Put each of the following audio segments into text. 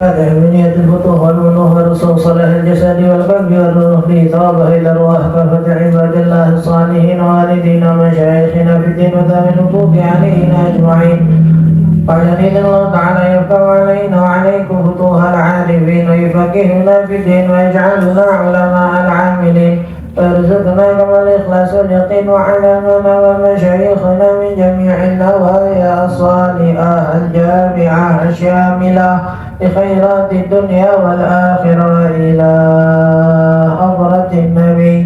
هذه من نية الفتوح والمنوح والرسول صلاح الجسد والقلب والروح ثواب إلى الروح كافة عباد الله الصالحين والدينا ومشايخنا في الدين وذوي الحقوق علينا أجمعين. وعلى الله تعالى يفتح علينا وعليكم فتوح العارفين ويفقهنا في الدين ويجعلنا علماء العاملين ويرزقنا كما الإخلاص واليقين وعلمنا ومشايخنا من جميع النوايا الصالحة الجامعة الشاملة لخيرات الدنيا والآخرة إلى حضرة النبي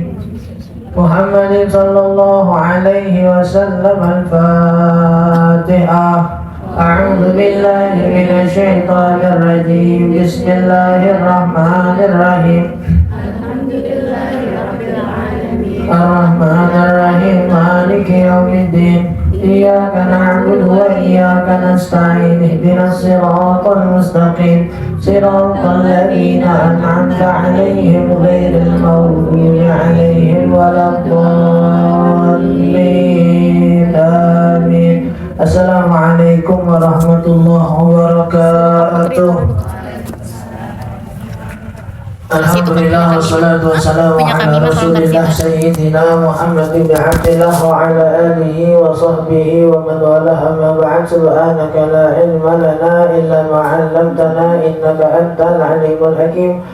محمد صلى الله عليه وسلم. الفاتحة. أعوذ بالله من الشيطان الرجيم. بسم الله الرحمن الرحيم. الرحمن الرحيم مالك يوم الدين. إياك نعبد وإياك نستعين. اهدنا الصراط المستقيم صراط الذين أنعمت عليهم غير المغضوب عليهم ولا الضالين. آمين. السلام عليكم ورحمة الله وبركاته. Alhamdulillah wassalatu wassalamu ala rasulillah sayyidina Muhammad bin Abdillah wa ala alihi wa sahbihi wa man walaha ma ba'd. Subhanaka la ilma lana illa ma 'allamtana innaka antal alimul hakim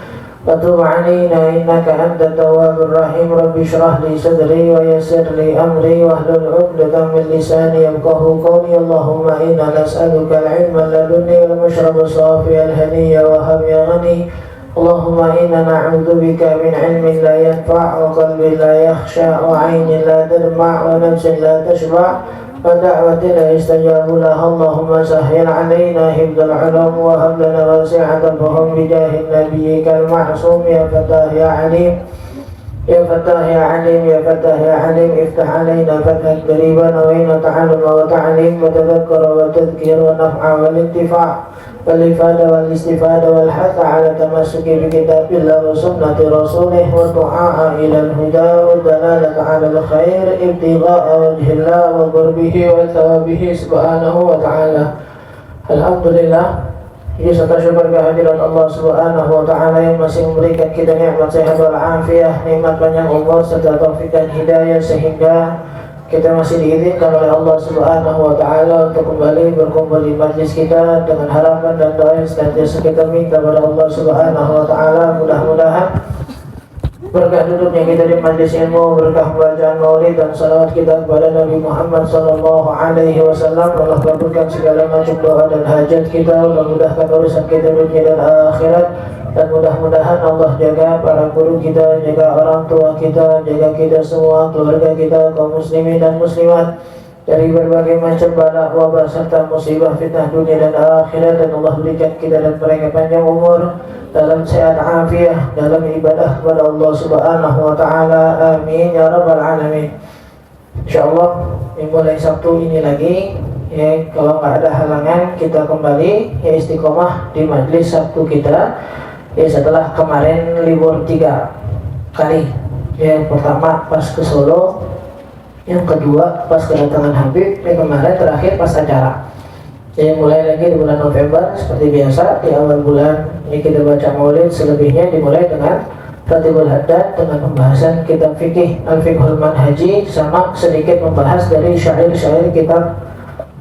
wa tub 'alaina innaka antat tawwabur rahim. Rabbi shrah li sadri wa yassir li amri wahlul 'uqdatam min lisani yafqahu qawli. Allahumma inna nas'aluka al-'ilma ladunni wal mashraba safiyan haniya wa hab ya ghani. Allahumma inna na'udzu bika min ilmin la yanfa' wa qalbin la yakhsha wa 'ainin la tadma' wa nafsin la tashba' wa da'watin la yustajabu laha. Allahumma sahhil 'alaina hifdzal 'ulum wa hab lana wasi'atal fahmi bi jahin nabiyyikal ma'sum. Ya Fattah ya 'Alim ya Fattah ya 'Alim ya Fattah ya 'Alim iftah 'alaina fathan qariban wa inna ta'alluma wa ta'lim wa tadhakkura wa tadhkir wa naf'a wal intifa' والإفادة والاستفادة والحث على التمسك بكتاب الله وسنة رسوله والدعاء إلى الهدى والدلالة على الخير ابتغاء وجه الله وقربه وثوابه سبحانه وتعالى. Alhamdulillah, kita syukur kehadiran Allah Subhanahu wa taala yang masih memberikan kita nikmat sehat wal afiah, nikmat panjang umur serta taufik dan hidayah sehingga kita masih diizinkan oleh Allah Subhanahu wa taala untuk kembali berkumpul di majlis kita dengan harapan dan doa yang senantiasa kita minta kepada Allah Subhanahu wa taala. Mudah-mudahan berkah duduknya kita di majlis ilmu, berkah bacaan maulid dan salawat kita kepada Nabi Muhammad sallallahu alaihi wasallam. Allah kabulkan segala macam doa dan hajat kita, Allah mudahkan urusan kita dunia dan akhirat. Dan mudah-mudahan Allah jaga para guru kita, jaga orang tua kita, jaga kita semua, keluarga kita, kaum muslimin dan muslimat dari berbagai macam bala, wabah serta musibah fitnah dunia dan akhirat. Dan Allah berikan kita dan mereka panjang umur dalam sehat afiah dalam ibadah kepada Allah Subhanahu wa taala. Amin ya rabbal alamin. Insyaallah mulai Sabtu ini lagi ya, kalau nggak ada halangan kita kembali ya istiqomah di majlis Sabtu kita. Ya, setelah kemarin libur 3 kali. Yang pertama pas ke Solo, yang kedua pas kedatangan Habib, yang kemarin terakhir pas acara. Jadi mulai lagi di bulan November seperti biasa di awal bulan ini kita baca maulid, selebihnya dimulai dengan Ratibul Haddad dengan pembahasan kitab fikih Al-Fiqhul Manhaji sama sedikit membahas dari syair-syair kitab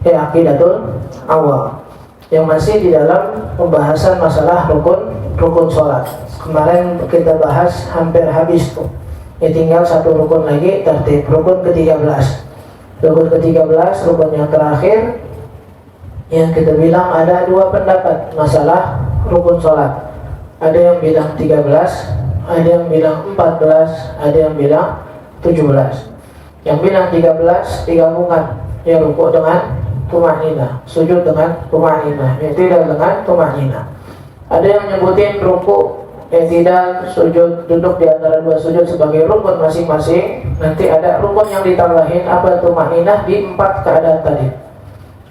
Aqidatul Awam yang masih di dalam pembahasan masalah rukun sholat. Kemarin kita bahas hampir habis tuh. Ya tinggal satu rukun lagi tertib, rukun ke-13. Rukun ke-13, rukun yang terakhir yang kita bilang ada dua pendapat masalah rukun sholat. Ada yang bilang 13, ada yang bilang 14, ada yang bilang 17. Yang bilang 13 digabungkan, ya rukuk dengan tumaninah, sujud dengan tumaninah, ya tidak dengan tumaninah. Ada yang nyebutin rukuk tidak sujud, duduk di antara dua sujud sebagai rukun masing-masing. Nanti ada rukun yang ditambahin apa tumaninah di 4 keadaan tadi.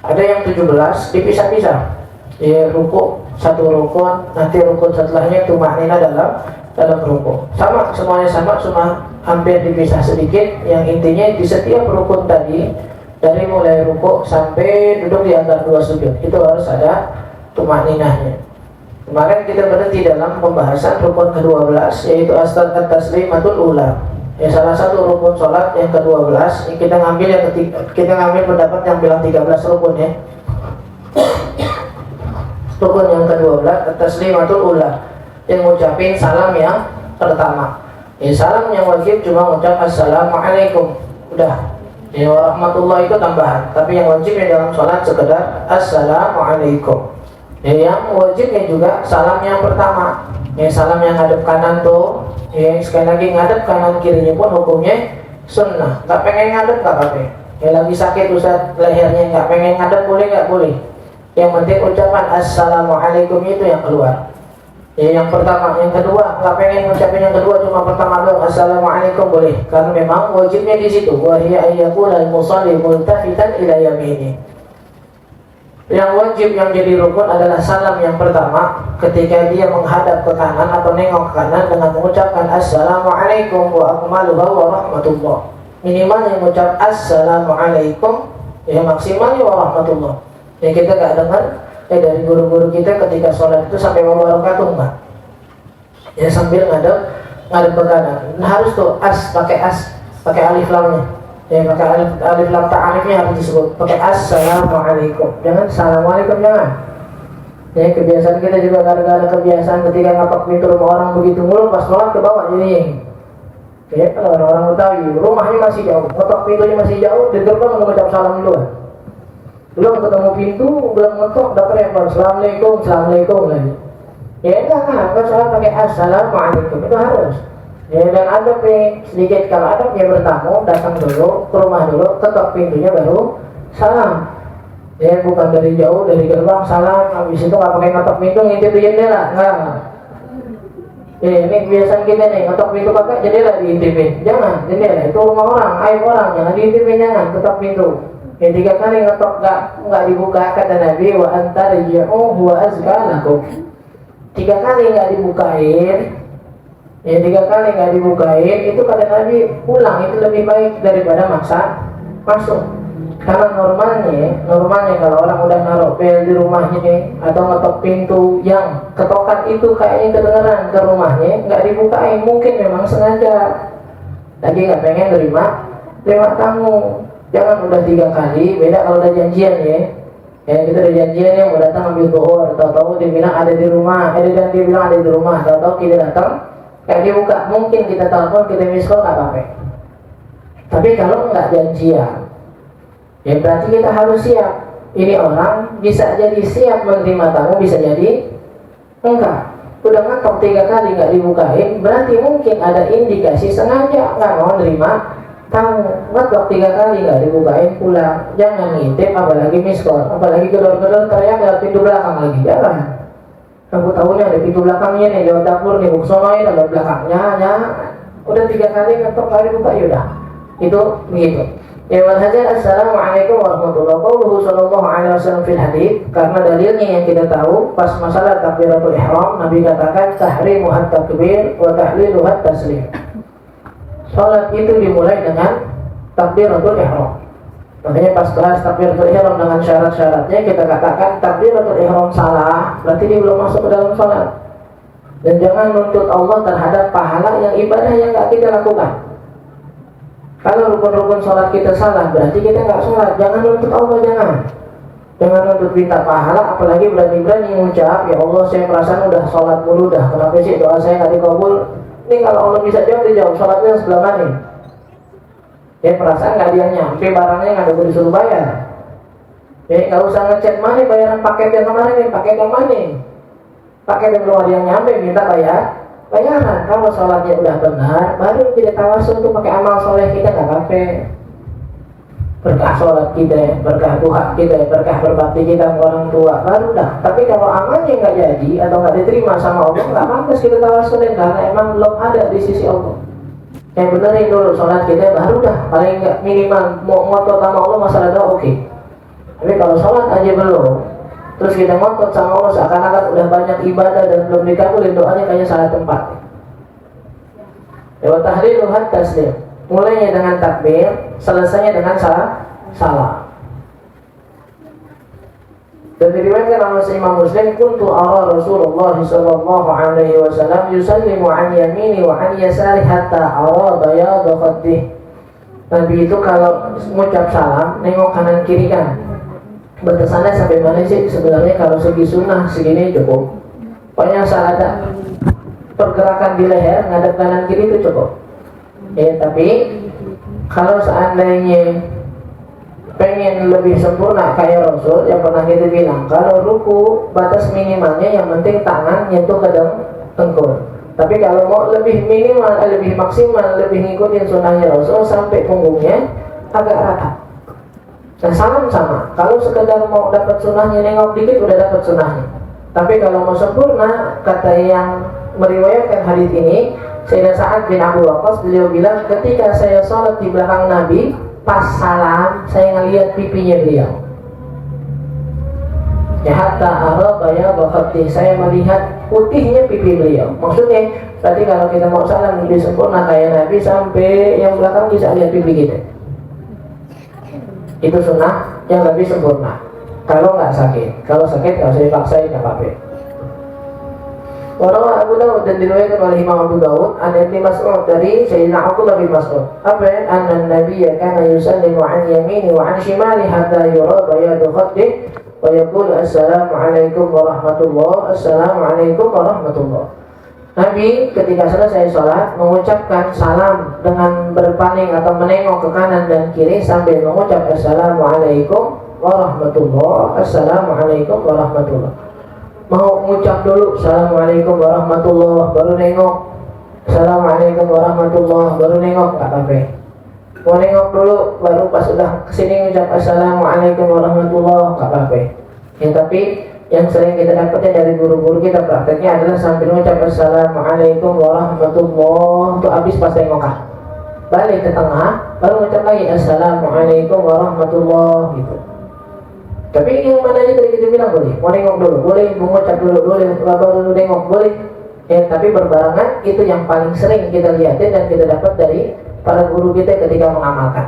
Ada yang 17 dipisah-pisah. Ya rukuk satu rukun, nanti rukun setelahnya tumaninah dalam rukuk. Sama semuanya sama, cuma hampir dipisah sedikit. Yang intinya di setiap rukun tadi dari mulai rukuk sampai duduk di antara dua sujud itu harus ada tumaninahnya. Kemarin kita berhenti dalam pembahasan rukun ke-12, yaitu at-taslimatul ula. Ya, salah satu rukun sholat yang ke-12. Kita ngambil yang ketiga, kita ngambil pendapat yang bilang 13 rukun ya. Rukun yang ke-12 at-taslimatul ula, yang ngucapin salam yang pertama. Ya, salam yang wajib cuma ngucap assalamualaikum. Udah. Ya, warahmatullahi itu tambahan. Tapi yang wajib yang dalam sholat sekedar assalamualaikum. Ya, yang wajibnya juga salam yang pertama. Ya, salam yang ngadep kanan tuh, ya, sekali lagi ngadep kanan kirinya pun hukumnya sunnah. Gak pengen ngadep gak apa-apa. Ya, lagi sakit Ustaz lehernya, gak pengen ngadep boleh gak boleh. Yang penting ucapan assalamualaikum itu yang keluar. Ya, yang pertama, yang kedua nggak pengen ngucapin yang kedua, cuma pertama doang assalamualaikum boleh, karena memang wajibnya di situ. Wa hiya ayyakul al-musalli multafitan ila yamini. Yang wajib yang jadi rukun adalah salam yang pertama ketika dia menghadap ke kanan atau nengok ke kanan dengan mengucapkan assalamualaikum wa akmaluhu wa rahmatullah. Minimal yang mengucap assalamualaikum, ya maksimalnya wa rahmatullah. Yang kita nggak dengar dari guru-guru kita ketika sholat itu sampai wabarakatuh enggak. Ya, sambil ngadep ke kanan. Nah, harus tuh pakai alif lamnya. Ya, pakai alif lam ta'arifnya harus disebut. Pakai assalamualaikum. Jangan assalamualaikum, jangan. Ya, kebiasaan kita juga gara-gara kebiasaan ketika ngapak pintu rumah orang begitu mulu, pas sholat ke bawah jadi. Ya, kalau orang Betawi, rumahnya masih jauh, ngapak pintunya masih jauh, di gerbang mengucap salam dulu. Belum ketemu pintu, belum ngetok, udah telepon assalamualaikum, assalamualaikum lagi. Ya jangan, kalau pakai assalamualaikum itu harus. Ya, dan adab sedikit, kalau adab yang bertamu datang dulu ke rumah dulu, ketok pintunya baru salam. Ya, bukan dari jauh, dari gerbang salam, habis itu nggak pakai ngetok pintu, ngintip di jendela, enggak. Ya, ini kebiasaan kita nih, ngetok pintu pakai jendela diintipin. Jangan, jendela itu rumah orang, aib orang, jangan diintipin, jangan ketok pintu. Ya, 3 kali ngetok nggak dibuka, kata Nabi wa antarji'u huwa azka lakum. 3 kali nggak dibukain, ya 3 kali nggak dibukain itu kata Nabi pulang itu lebih baik daripada masuk. Karena normalnya kalau orang udah naruh bel di rumahnya nih, atau ngetok pintu yang ketokan itu kayaknya kedengeran ke rumahnya, nggak dibukain, mungkin memang sengaja lagi nggak pengen terima tamu. Jangan udah 3 kali, beda kalau udah janjian ya. Ya, kita udah janjian ya mau datang ambil zuhur, tahu-tahu dia bilang ada di rumah, dan dia bilang ada di rumah, tahu-tahu kita datang, kayak dibuka, mungkin kita telepon, kita miss call, nggak apa-apa. Tapi kalau nggak janjian, ya berarti kita harus siap. Ini orang bisa jadi siap menerima tamu, bisa jadi enggak. Udah ngetok 3 kali nggak dibukain, berarti mungkin ada indikasi sengaja nggak mau nerima tamu. Ngetok 3 kali nggak dibukain, pulang. Jangan ngintip, apalagi miss call, apalagi gedor-gedor teriak dari pintu belakang lagi. Jangan. Kamu tahunya ada pintu belakangnya nih, lewat dapur nih, buksonoin ada belakangnya. Ya. Udah 3 kali ngetok nggak dibuka, yaudah. Itu begitu. Ya wal hajar, assalamualaikum warahmatullahi wabarakatuh. Sallallahu alaihi wasallam fil hadits, karena dalilnya yang kita tahu pas masalah takbiratul ihram, Nabi katakan tahrimu at-takbir wa tahlilu at-taslim. Salat itu dimulai dengan takbiratul ihram. Makanya pas bahas takbiratul ihram dengan syarat-syaratnya, kita katakan takbiratul ihram salah, berarti dia belum masuk ke dalam salat. Dan jangan nuntut Allah terhadap pahala yang ibadah yang enggak kita lakukan. Kalau rukun-rukun sholat kita salah, berarti kita nggak sholat. Jangan nuntut Allah, jangan nuntut minta pahala, apalagi berani-berani mengucap, ya Allah saya perasaan udah sholat mulu dah, kenapa sih doa saya nggak dikabul? Ini kalau Allah bisa jawab, dia jawab sholatnya sebelah mana? Ya perasaan nggak dia nyampe, barangnya nggak ada disuruh bayar. Ya nggak usah ngechat mana bayaran paket yang kemarin nih, paket yang mana? Paket yang belum ada yang nyampe, minta bayaran. Kalau sholatnya udah benar, baru kita tawasul untuk pakai amal soleh kita, nggak apa-apa. Berkah sholat kita, berkah duha kita, berkah berbakti kita ke orang tua, baru dah. Tapi kalau amalnya nggak jadi atau nggak diterima sama Allah, nggak pantas kita tawasulin, karena emang belum ada di sisi Allah. Yang benerin dulu sholat kita, baru dah. Paling nggak minimal mau ngotot sama Allah masalah doa, oke. Tapi kalau sholat aja belum, terus kita ngotot sama Allah seakan-akan udah banyak ibadah dan belum dikabulin, doanya kayaknya salah tempat. Ya tahlilu at-taslim. Mulainya dengan takbir, selesainya dengan salah. Dan diriwayatkan oleh Imam Muslim, kuntu ara Rasulullah sallallahu alaihi wasallam yusallimu an yamini wa an yasari hatta ara bayad khaddih. Nabi itu kalau mengucap salam nengok kanan kiri kan. Batasannya sampai mana sih? Sebenarnya kalau segi sunnah segini cukup. Pokoknya asal ada pergerakan di leher ngadep kanan kiri itu cukup. Tapi kalau seandainya pengen lebih sempurna kayak Rasul yang pernah kita bilang, kalau ruku batas minimalnya yang penting tangan nyentuh ke dengkul. Tapi kalau mau lebih minimal, lebih maksimal, lebih ngikutin sunnahnya Rasul sampai punggungnya agak rata. Dan salam sama. Kalau sekedar mau dapat sunnahnya nengok dikit udah dapat sunnahnya. Tapi kalau mau sempurna, kata yang meriwayatkan hadis ini, Sayyidina Sa'ad bin Abu Waqqas, beliau bilang ketika saya sholat di belakang Nabi, pas salam saya ngelihat pipinya beliau. Ya hatta arabaya bakhati, saya melihat putihnya pipi beliau. Maksudnya tadi kalau kita mau salam lebih sempurna kayak Nabi sampai yang belakang bisa lihat pipi kita. Itu sunnah yang lebih sempurna. Kalau nggak sakit, kalau sakit nggak usah dipaksain, nggak apa-apa. Warawa Abu Dawud dan diriwayatkan oleh Imam Abu Dawud an Ibnu Mas'ud dari Sayyidina Abdullah bin Mas'ud. Apa ya? Anna Nabiyya kana yusallimu an yamini wa an shimali hatta yura bayadu khaddih wa yaqulu assalamu alaikum warahmatullah, assalamu alaikum warahmatullah. Nabi ketika selesai sholat mengucapkan salam dengan berpaling atau menengok ke kanan dan kiri sambil mengucap assalamualaikum warahmatullah, assalamualaikum warahmatullah. Mau mengucap dulu assalamualaikum warahmatullah baru nengok, assalamualaikum warahmatullah baru nengok, nggak apa-apa. Mau nengok dulu baru pas udah kesini mengucap assalamualaikum warahmatullah, nggak apa-apa. Tapi yang sering kita dapatnya dari guru-guru kita prakteknya adalah sambil mengucap assalamualaikum warahmatullah itu habis pas tengokah balik ke tengah baru mengucap lagi assalamualaikum warahmatullah gitu. Tapi yang mana aja tadi kita bilang boleh, mau nengok dulu boleh, mengucap dulu boleh, baru nengok boleh. Tapi berbarengan itu yang paling sering kita lihatin dan kita dapat dari para guru kita ketika mengamalkan.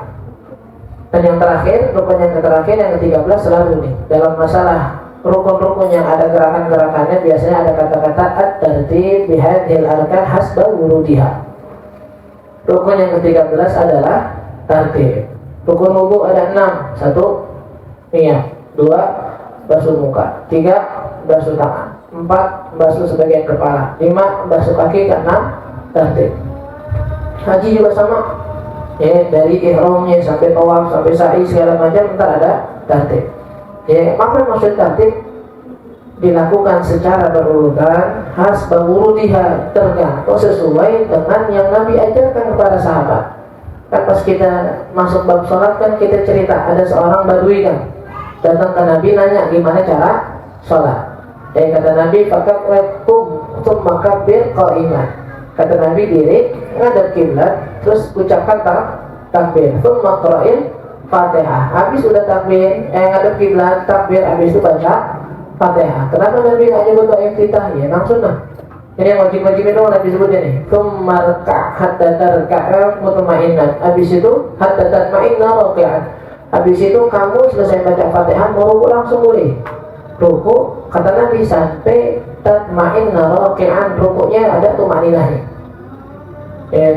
Dan yang terakhir, rukun yang terakhir yang ke-13 selalu nih dalam masalah rukun-rukun yang ada gerakan-gerakannya biasanya ada kata-kata at-tartib bihadhil arkan hasba wurudiha. Rukun yang ke-13 adalah tartib. Rukun wudu ada 6. 1 niat, 2 basuh muka, 3 basuh tangan, 4 basuh sebagian kepala, 5 basuh kaki, 6 tartib. Haji juga sama. Dari ihramnya sampai tawaf sampai sa'i segala macam ntar ada tartib. Maka maksud tartib dilakukan secara berurutan hasba wurudiha, tergantung sesuai dengan yang Nabi ajarkan kepada sahabat. Kan pas kita masuk bab sholat kan kita cerita ada seorang badui kan datang ke Nabi nanya gimana cara sholat. Kata Nabi fakabirkum tsumma kabbir qa'iman. Kata Nabi diri ngadep kiblat terus ucapkan takbir tsumma qra'il Fatihah. Habis sudah takbir, ngadep kiblat, takbir, habis itu baca Fatihah. Kenapa Nabi nggak nyebut doa iftitah? Ya memang sunnah. Ini yang wajib-wajib itu Nabi sebutnya nih. Tsummarka' hatta tarka'a mutma'innan. Habis itu hatta tatma'inna raqi'an. Habis itu kamu selesai baca Fatihah mau ruku langsung boleh. Ruku kata Nabi sampai tatma'inna raqi'an, rukunya ada tumaninahnya.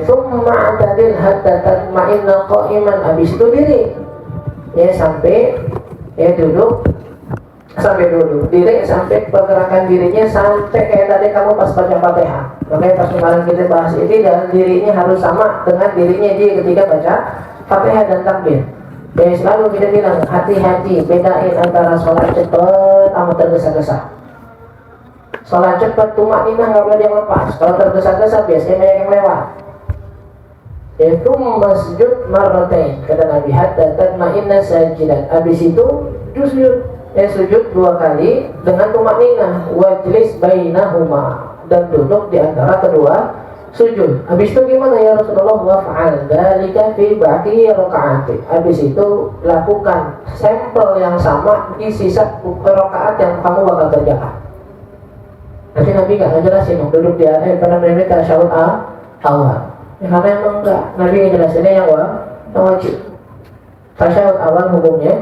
Tsumma atadil hatta tatma'inna qa'iman. Habis itu diri. Sampai duduk sampai duduk diri sampai pergerakan dirinya sampai kayak tadi kamu pas baca Fatihah. Makanya pas kemarin kita bahas ini dan dirinya harus sama dengan dirinya dia ketika baca Fatihah dan takbir. Selalu kita bilang hati-hati bedain antara sholat cepat sama tergesa-gesa. Sholat cepat tumakninah nggak boleh dia lepas. Kalau tergesa-gesa biasanya banyak yang lewat. Itu masjud marratain kata Nabi hatta tatma'inna sajidan. Habis itu sujud 2 kali dengan tumakninah wajlis bainahuma dan duduk di antara kedua sujud. Habis itu gimana ya Rasulullah? Waf'al dzalika fi baqi rakaat. Habis itu lakukan sampel yang sama di sisa rakaat yang kamu bakal kerjakan. Nanti Nabi nggak ngejelasin duduk di atas pada menit tasyahud awal. Karena emang enggak, Nabi ngejelasinnya yang wajib. Tasyahud awal hukumnya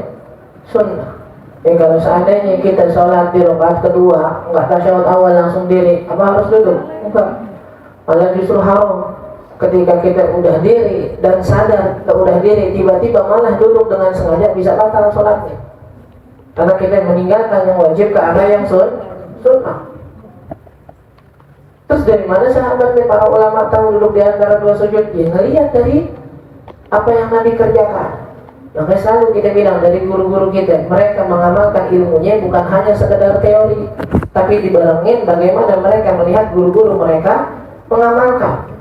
sunnah. Kalau seandainya kita sholat di rakaat kedua nggak tasyahud awal langsung diri, apa harus duduk? Enggak, malah justru haram. Ketika kita udah diri dan sadar udah diri, tiba-tiba malah duduk dengan sengaja, bisa batal sholatnya. Karena kita meninggalkan yang wajib ke arah yang sunnah. Terus dari mana sahabatnya para ulama tahu duduk di antara dua sujud? Ya ngelihat dari apa yang Nabi kerjakan. Maka selalu kita bilang dari guru-guru kita, mereka mengamalkan ilmunya bukan hanya sekedar teori, tapi dibarengin bagaimana mereka melihat guru-guru mereka mengamalkan.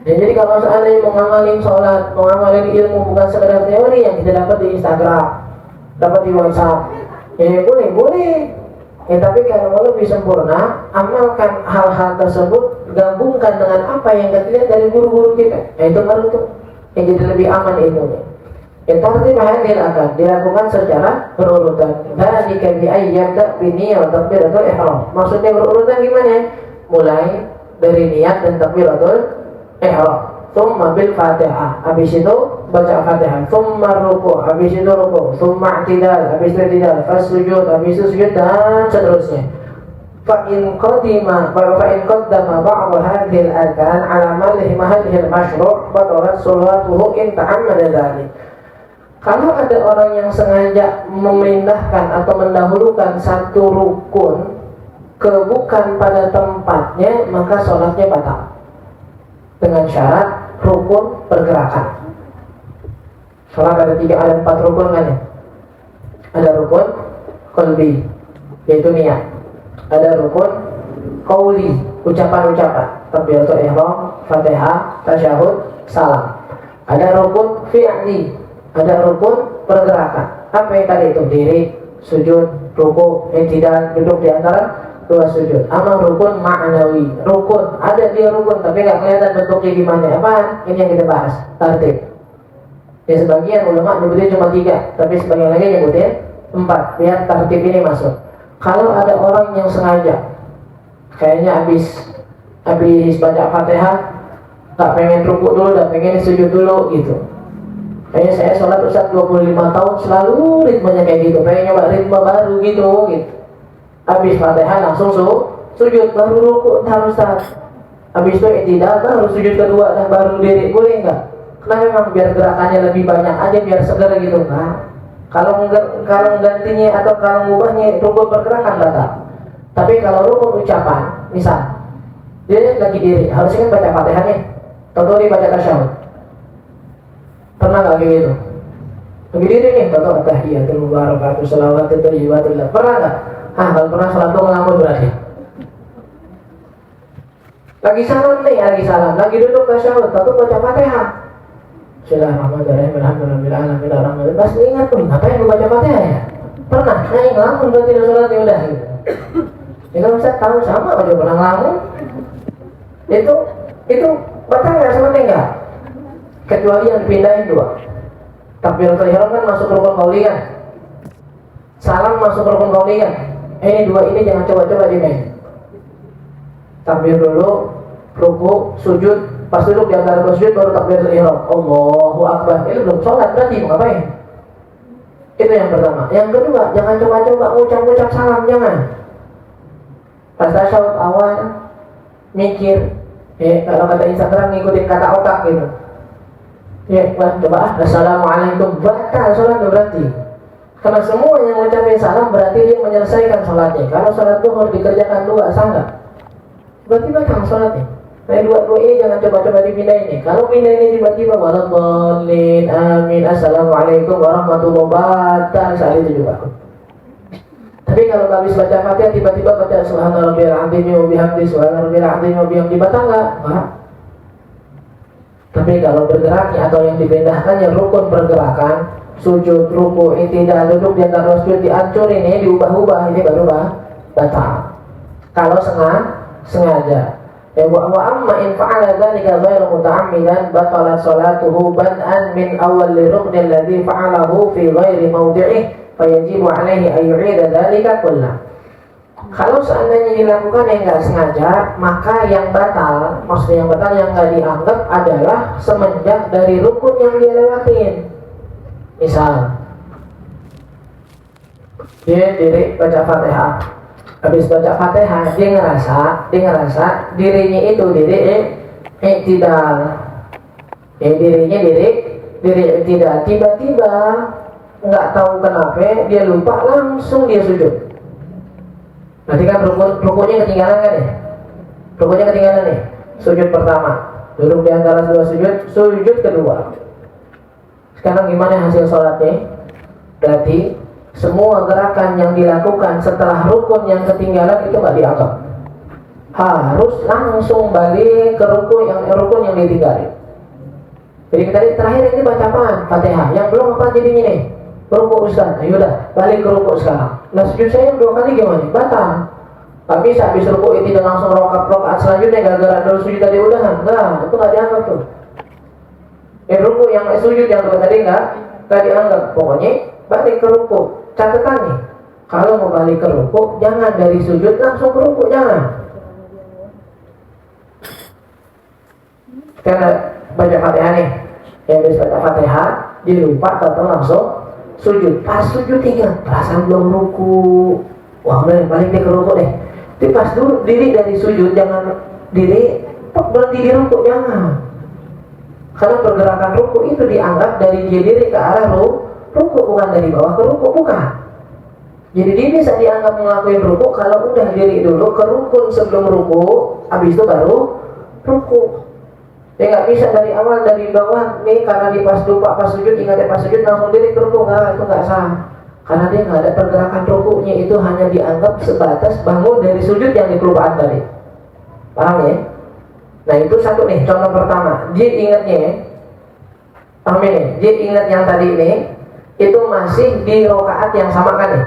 Dan jadi kalau seandainya mengamalin sholat, mengamalin ilmu bukan sekedar teori yang kita dapat di Instagram, dapat di WhatsApp, ya boleh. Ya tapi kalau mau lebih sempurna, amalkan hal-hal tersebut, gabungkan dengan apa yang kita lihat dari guru-guru kita. Itu baru tuh yang jadi lebih aman ilmunya. Tartib hadhil akan dilakukan secara berurutan. Dzalika bi ayyabda bi niyyah takbiratul ihram. Maksudnya berurutan gimana? Mulai dari niat dan takbiratul ihram. Tsumma bil Fatihah. Habis itu baca Fatihah. Tsumma ruku'. Habis itu ruku'. Tsumma i'tidal. Habis itu i'tidal. Fas sujud. Habis itu sujud dan seterusnya. Fa in qaddama ba'd hadhil arkan ala mahallihil masyru' batalat salatuhu in ta'ammada dzalik. Kalau ada orang yang sengaja memindahkan atau mendahulukan satu rukun ke bukan pada tempatnya, maka sholatnya batal. Dengan syarat rukun pergerakan. Sholat ada 4 rukun kan ya? Ada rukun qalbi, yaitu niat. Ada rukun qauli, ucapan-ucapan, takbiratul ihram, Fatihah, tasyahud, salam. Ada rukun fi'li, ada rukun pergerakan. Apa yang tadi itu? Diri, sujud, ruku, i'tidal, duduk di antara dua sujud. Ama rukun ma'nawi. Rukun, ada dia rukun tapi nggak kelihatan bentuknya gimana. Apaan? Ini yang kita bahas. Tartib. Ya sebagian ulama nyebutnya cuma 3, tapi sebagian lagi nyebutnya 4. Biar tartib ini masuk. Kalau ada orang yang sengaja, kayaknya habis baca Fatihah, tak pengen ruku dulu, tak pengen sujud dulu gitu. Kayaknya saya sholat Ustaz 25 tahun selalu ritmenya kayak gitu, pengen nyoba ritme baru gitu. Habis Fatihah langsung sujud, baru ruku harus Ustaz. Habis itu i'tidal baru sujud kedua dan baru diri, boleh enggak? Karena memang biar gerakannya lebih banyak aja, biar segar gitu kan. Kalau gantinya atau kalau ngubahnya rukun pergerakan batal. Tapi kalau rukun ucapan, misal dia lagi diri, harusnya kan baca Fatihahnya, tentu dia baca tasyahud. Pernah nggak kayak gitu? Lagi diri nih, baca tahiyatul mubarakatuh shalawatut thayyibatillah. Pernah nggak? Kalau pernah sholat tuh ngelamun berarti. Lagi salam, lagi duduk tasyahud, tentu baca Fatihah. Bismillahirrahmanirrahim, alhamdulillahirabbil alamin. Pas ingat tuh, ngapain lu baca Fatihah ya? Pernah? Ngelamun berarti udah sholat ya udah. Ya kalau saya tahu sama aja pernah ngelamun. Itu batal nggak sebenarnya nggak? Kecuali yang dipindahin 2. Takbiratul ihram kan masuk rukun qauli kan? Salam masuk rukun qauli kan? Ini 2 ini jangan coba-coba dimain. Takbir dulu, ruku, sujud, pas duduk di antara dua sujud baru takbiratul ihram. Allahu akbar. Ini belum sholat berarti mau ngapain? Itu yang pertama. Yang kedua, jangan coba-coba ngucap-ngucap salam, jangan. Pas tasyahud awal mikir, kalau kata Instagram ngikutin kata otak gitu. Coba assalamualaikum, batal sholat berarti. Karena semua yang mengucapkan salam berarti dia menyelesaikan sholatnya. Kalau sholat zuhur dikerjakan 2, sah nggak? Berarti batal sholatnya. Nah 2 ini jangan coba-coba dipindahin nih. Kalau pindah ini tiba-tiba waladhdallin, amin, assalamualaikum warahmatullahi wabarakatuh, batal saat itu juga. Tapi kalau habis baca Fatihah tiba-tiba baca subhana rabbiyal azim wa bihamdi, subhana rabbiyal azim wa bihamdi, batal nggak? Tapi kalau bergeraknya atau yang dipindahkannya rukun pergerakan, sujud, ruku, i'tidal, duduk di antara sujud dihancurin, ini diubah-ubah, ini baru batal. Kalau sengaja. Wa amma in fa'ala dzalika ghairu muta'ammidan batalat salatuhu bad'an min awwal rukn alladhi fa'alahu fi ghairi mawdi'ihi fayajibu 'alaihi an yu'ida dzalika kullah. Kalau seandainya dilakukan yang nggak sengaja, maka yang batal, maksudnya yang batal yang nggak dianggap adalah semenjak dari rukun yang dia lewatin. Misal, Dia diri baca Fatihah. Habis baca Fatihah dia ngerasa dirinya itu diri iktidal. Dirinya diri iktidal. Tiba-tiba nggak tahu kenapa dia lupa, langsung dia sujud. Berarti kan rukunya ketinggalan kan ya? Rukunya ketinggalan nih. Sujud pertama, duduk di antara dua sujud kedua. Sekarang gimana hasil sholatnya? Berarti semua gerakan yang dilakukan setelah rukun yang ketinggalan itu nggak dianggap. Harus langsung balik ke rukun yang ditinggalin. Jadi tadi terakhir ini baca apaan? Fatihah. Yang belum apa jadinya nih? Rukuk Ustaz. Ayo udah balik ke rukuk sekarang. Nah sujud saya 2 kali gimana? Batal. Tapi habis rukuk itu tidak langsung rokaat selanjutnya gara-gara dulu sujud tadi udahan. Enggak, itu nggak dianggap tuh. Rukuk yang sujud yang tadi nggak dianggap. Pokoknya balik ke rukuk. Catatan nih, kalau mau balik ke rukuk jangan dari sujud langsung ke rukuk, jangan. Karena baca Fatihah nih, habis baca Fatihah dia lupa atau langsung sujud. Pas sujud ingat perasaan belum rukuk. Wah udah balik deh ke rukuk deh. Tapi pas dulu diri dari sujud, jangan diri berhenti di rukuk, jangan. Karena pergerakan rukuk itu dianggap dari dia diri ke arah rukuk, bukan dari bawah ke rukuk, bukan. Jadi dia bisa dianggap ngelakuin rukuk kalau udah diri dulu ke rukun sebelum rukuk, habis itu baru rukuk. Dia nggak bisa dari awal dari bawah nih karena dia pas lupa pas sujud, ingatnya pas sujud langsung diri ke rukuk, itu nggak sah. Karena dia nggak ada pergerakan rukuknya, itu hanya dianggap sebatas bangun dari sujud yang dikelupaan tadi. Paham ya? Nah itu satu nih contoh pertama. Dia ingatnya, paham ini? Dia ingat yang tadi ini itu masih di rakaat yang sama kan ya?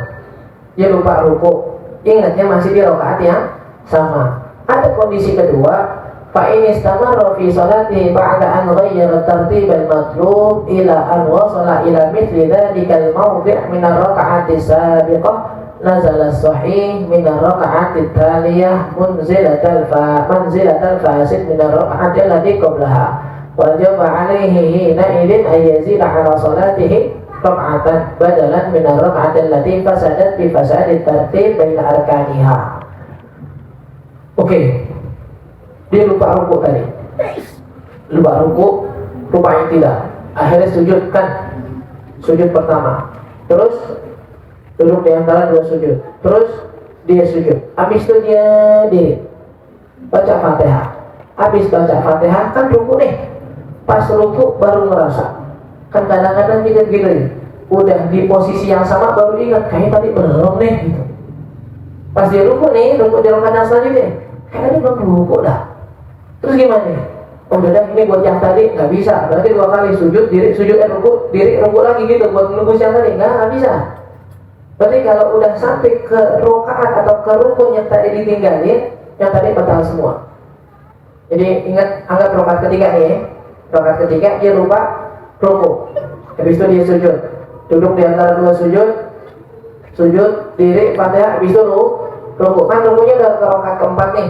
Dia lupa rukuk, ingatnya masih di rakaat yang sama. Ada kondisi kedua, fa in istamara fi salati ba'da an ghayyara tartib al-matlub ila an wasala ila mithli dhalika al-mawdi' min ar-rak'ati as-sabiqah nazala as-sahih min ar-rak'ati ats-thaliyah manzilatal fasid min ar-rak'ati allati qablaha wajaba 'alaihi hina idin ay yazida 'ala salatihi rak'atan badalan min ar-rak'ati allati fasadat bi fasadi tartib baina arkaniha. Oke. Dia lupa rukuk tadi, rupanya tidak. Akhirnya sujud kan, sujud pertama. Terus duduk di antara 2 sujud. Terus dia sujud. Habis itu dia baca Fatihah. Habis baca Fatihah kan rukuk nih. Pas rukuk baru ngerasa. Kan kadang-kadang kita gitu nih. Udah di posisi yang sama baru ingat kayaknya tadi belum nih gitu. Pas dia rukuk nih, rukuk di rakaat selanjutnya. Kayaknya belum rukuk dah. Terus gimana nih? Oh udah ini buat yang tadi nggak bisa. Berarti 2 kali sujud, rukuk, rukuk lagi gitu buat menunggu yang tadi nggak bisa. Berarti kalau udah sampai ke rakaat atau ke rukun yang tadi ditinggalin, yang tadi batal semua. Jadi ingat, anggap rakaat ketiga nih. Rakaat ketiga dia lupa rukuk. Habis itu dia sujud. Duduk di antara 2 sujud, diri, Fatihah, habis itu rukuk. Kan rukuknya udah ke rakaat keempat nih.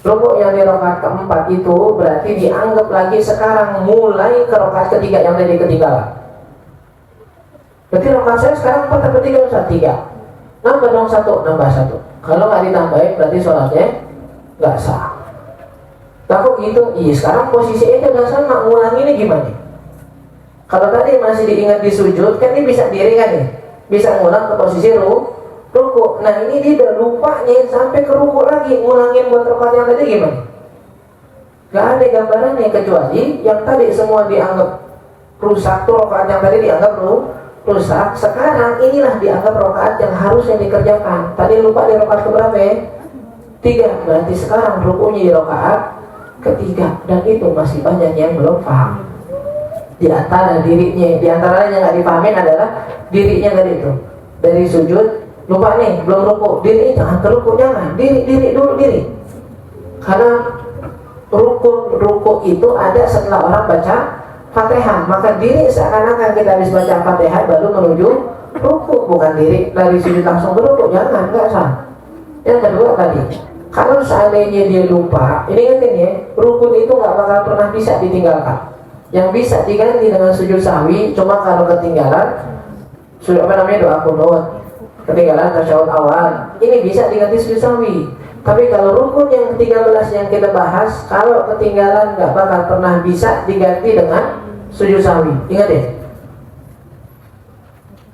Rukuk yang di rakaat keempat itu berarti dianggap lagi sekarang mulai ke rakaat ketiga yang tadi ketinggalan. Berarti rakaat saya sekarang 4 atau 3? 3. Nambah dong 1, nambah 1. Kalau nggak ditambahin berarti sholatnya nggak sah. Takut gitu? Iya sekarang posisi itu udah sama, ngulangi ini gimana? Kalau tadi masih diingat di sujud, kan ini bisa diri kan ya? Bisa ngulang ke posisi rukuk. Nah ini dia udah lupanya sampai ke rukuk lagi, ngulangin buat rakaat yang tadi gimana? Gak ada gambarannya kecuali yang tadi semua dianggap rusak tuh, rakaat yang tadi dianggap rusak. Sekarang inilah dianggap rakaat yang harusnya dikerjakan. Tadi lupa di rakaat keberapa ya? 3. Berarti sekarang rukuknya di rakaat ketiga, dan itu masih banyak yang belum paham. Di antara dirinya, di antaranya yang nggak dipahamin adalah dirinya tadi itu dari sujud. Lupa nih, belum rukuk, diri jangan ke rukuk, jangan, diri dulu. Karena rukuk itu ada setelah orang baca Fatihah, maka diri seakan-akan kita habis baca Fatihah baru menuju rukuk, bukan diri dari sujud langsung ke rukuk, jangan, nggak sah. Yang kedua tadi, kalau seandainya dia lupa, ini ingetin ya, rukun itu nggak bakal pernah bisa ditinggalkan. Yang bisa diganti dengan sujud sahwi, cuma kalau ketinggalan, doa kunut. ketinggalan tasyahud awal, ini bisa diganti sujud sahwi. Tapi kalau rukun yang ke-13 yang kita bahas, kalau ketinggalan nggak bakal pernah bisa diganti dengan sujud sahwi. Ingat ya,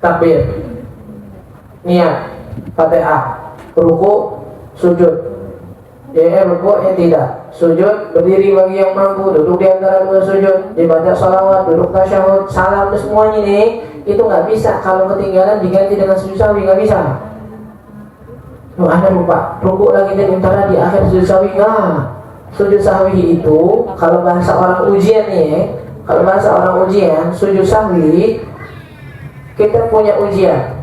takbir, niat, Fatihah, ruku, sujud. Ruku tidak, sujud berdiri bagi yang mampu, duduk di antara dua sujud, dibaca sholawat, duduk tasyahud, salam, semuanya nih itu nggak bisa kalau ketinggalan diganti dengan sujud sahwi, nggak bisa. Anda lupa ruku lagi dan antara di akhir sujud sahwi, nggak. Sujud sahwi itu kalau bahasa orang ujian nih, kalau bahasa orang ujian, sujud sahwi kita punya ujian,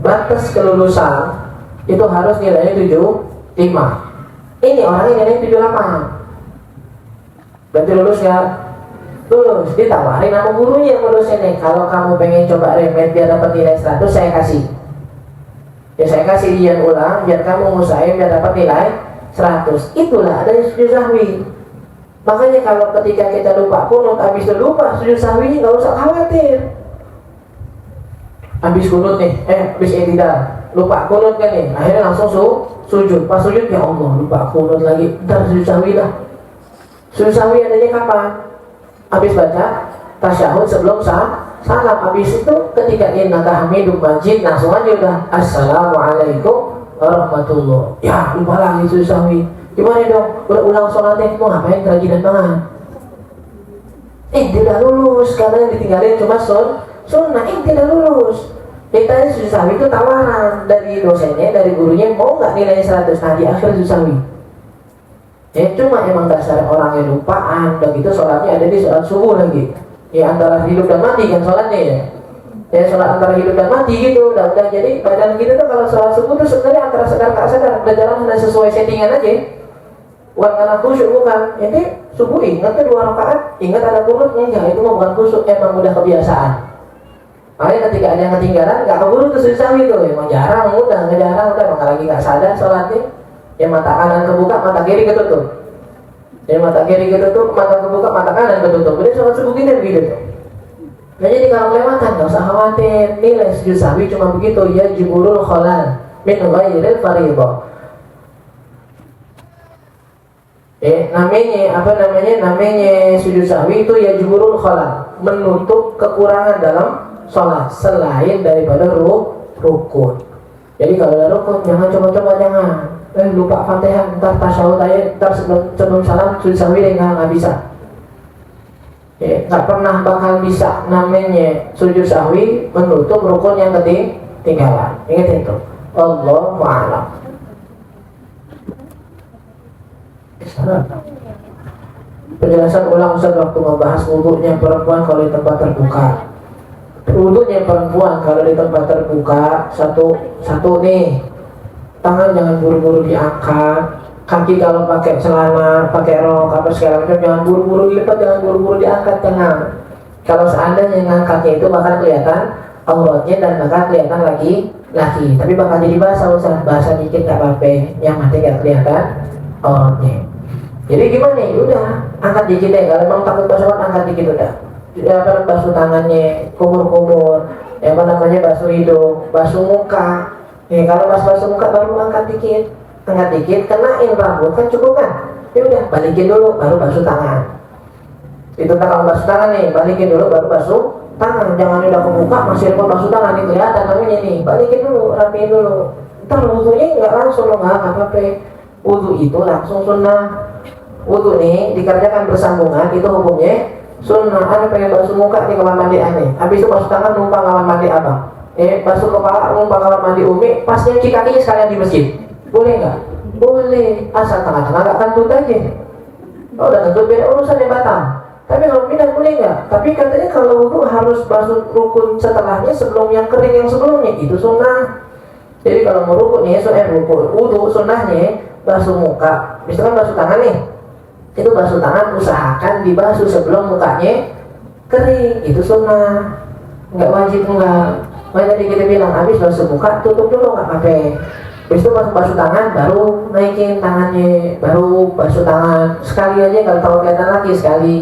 batas kelulusan itu harus nilainya 75. Ini orangnya nilai 78. Berarti lulus ya? Lulus. Ditawarin sama gurunya yang lulusnya nih, kalau kamu pengen coba remed biar dapat nilai 100, saya kasih. Ya saya kasih ujian ulang biar kamu ngusahain biar dapat nilai 100. Itulah adanya sujud sahwi. Makanya kalau ketika kita lupa kunut, habis itu lupa sujud sahwi, nggak usah khawatir. Habis kunut nih, habis tidak lupa kunut kan nih, akhirnya langsung sujud. Pas sujud, ya Allah lupa kunut lagi, ntar sujud sahwi dah. Sujud sahwi adanya kapan? Habis baca tasyahud sebelum salam. Habis itu ketika innaka hamidum majid, langsung aja udah assalamualaikum warahmatullah. Ya lupa lagi sujud sahwi. Gimana dong? Udah ulang sholatnya, mau ngapain kerajinan banget? Dia udah lulus karena yang ditinggalin cuma sunnah, tidak lulus. Kita sujud sahwi itu tawaran dari dosennya, dari gurunya, mau nggak nilainya 100. Nah di akhir sujud sahwi. Cuma emang dasar orangnya lupaan, dan gitu sholatnya ada di sholat subuh lagi. Antara hidup dan mati kan sholatnya ya. Sholat antara hidup dan mati gitu. Udah jadi badan kita tuh kalau sholat subuh tuh sebenarnya antara sadar tak sadar, udah jalan hanya sesuai settingan aja. Bukan karena khusyuk, bukan. Subuh ingat tuh 2 rakaat, ingat ada kunut, enggak, itu mah bukan khusyuk, emang udah kebiasaan. Makanya ketika ada yang ketinggalan, nggak keburu tuh sujud sahwi tuh, emang jarang, udah emang lagi nggak sadar sholatnya. Mata kanan kebuka, mata kiri ketutup. Mata kiri ketutup, mata kebuka, mata kanan ketutup. Jadi sholat subuh kita begitu tuh. Nah jadi kalau kelewatan, nggak usah khawatir. Nilai sujud sahwi cuma begitu, ya jiburul kholal min ghairil fardhah. Namanya sujud sahwi itu ya jiburul kholal, menutup kekurangan dalam sholat selain daripada rukun. Jadi kalau ada rukun jangan coba-coba, jangan lupa Fatihah, ntar tasyahud aja, ntar sebelum salam sujud sahwi nggak bisa. Nggak pernah bakal bisa namanya sujud sahwi menutup rukun yang ketinggalan. Ingat itu. Allahu a'lam. Penjelasan ulang Ustaz waktu membahas wudhunya perempuan kalau di tempat terbuka. Wudhunya perempuan kalau di tempat terbuka, satu nih, tangan jangan buru-buru diangkat, kaki kalau pakai celana, pakai rok, apa segala macam jangan buru-buru dilipat, jangan buru-buru diangkat, jangan. Kalau seandainya ngangkatnya itu bakal kelihatan auratnya dan bakal kelihatan lagi. Tapi bakal jadi bahasa dikit nggak apa-apa, yang mati nggak kelihatan auratnya. Jadi gimana ya? Udah angkat dikit deh, kalau memang takut basuh angkat dikit udah. Basuh tangannya, kumur-kumur, basuh hidung, basuh muka. Kalau basuh muka baru angkat dikit, kenain rambut kan cukup kan? Ya udah balikin dulu, baru basuh tangan. Itu kalau basuh tangan nih, balikin dulu, baru basuh tangan. Jangan udah kebuka masih mau basuh tangan, nih kelihatan namanya nih. Balikin dulu, rapiin dulu. Ntar wudhunya nggak langsung, nggak apa-apa. Wudhu itu langsung sunnah. Wudhu nih dikerjakan bersambungan, itu hukumnya sunnah. Ada pengen basuh muka di kamar mandi aneh, habis itu basuh tangan numpang kamar mandi abang. Basuh kepala numpang kamar mandi umi, pas nyuci kakinya sekalian di masjid. Boleh nggak? Boleh, asal tengah-tengah nggak kentut aja. Kalau udah kentut beda urusan yang batal. Tapi kalau pindah boleh nggak? Tapi katanya kalau wudhu harus basuh rukun setelahnya sebelum yang kering yang sebelumnya, itu sunnah. Jadi kalau mau rukun nih, wudhu sunnahnya basuh muka, misalkan basuh tangan nih, itu basuh tangan usahakan dibasuh sebelum mukanya kering, itu sunnah, nggak wajib enggak. Makanya tadi kita bilang habis basuh muka tutup dulu nggak apa-apa. Habis itu basuh tangan baru naikin tangannya, baru basuh tangan sekali aja, kalau tahu kelihatan lagi sekali.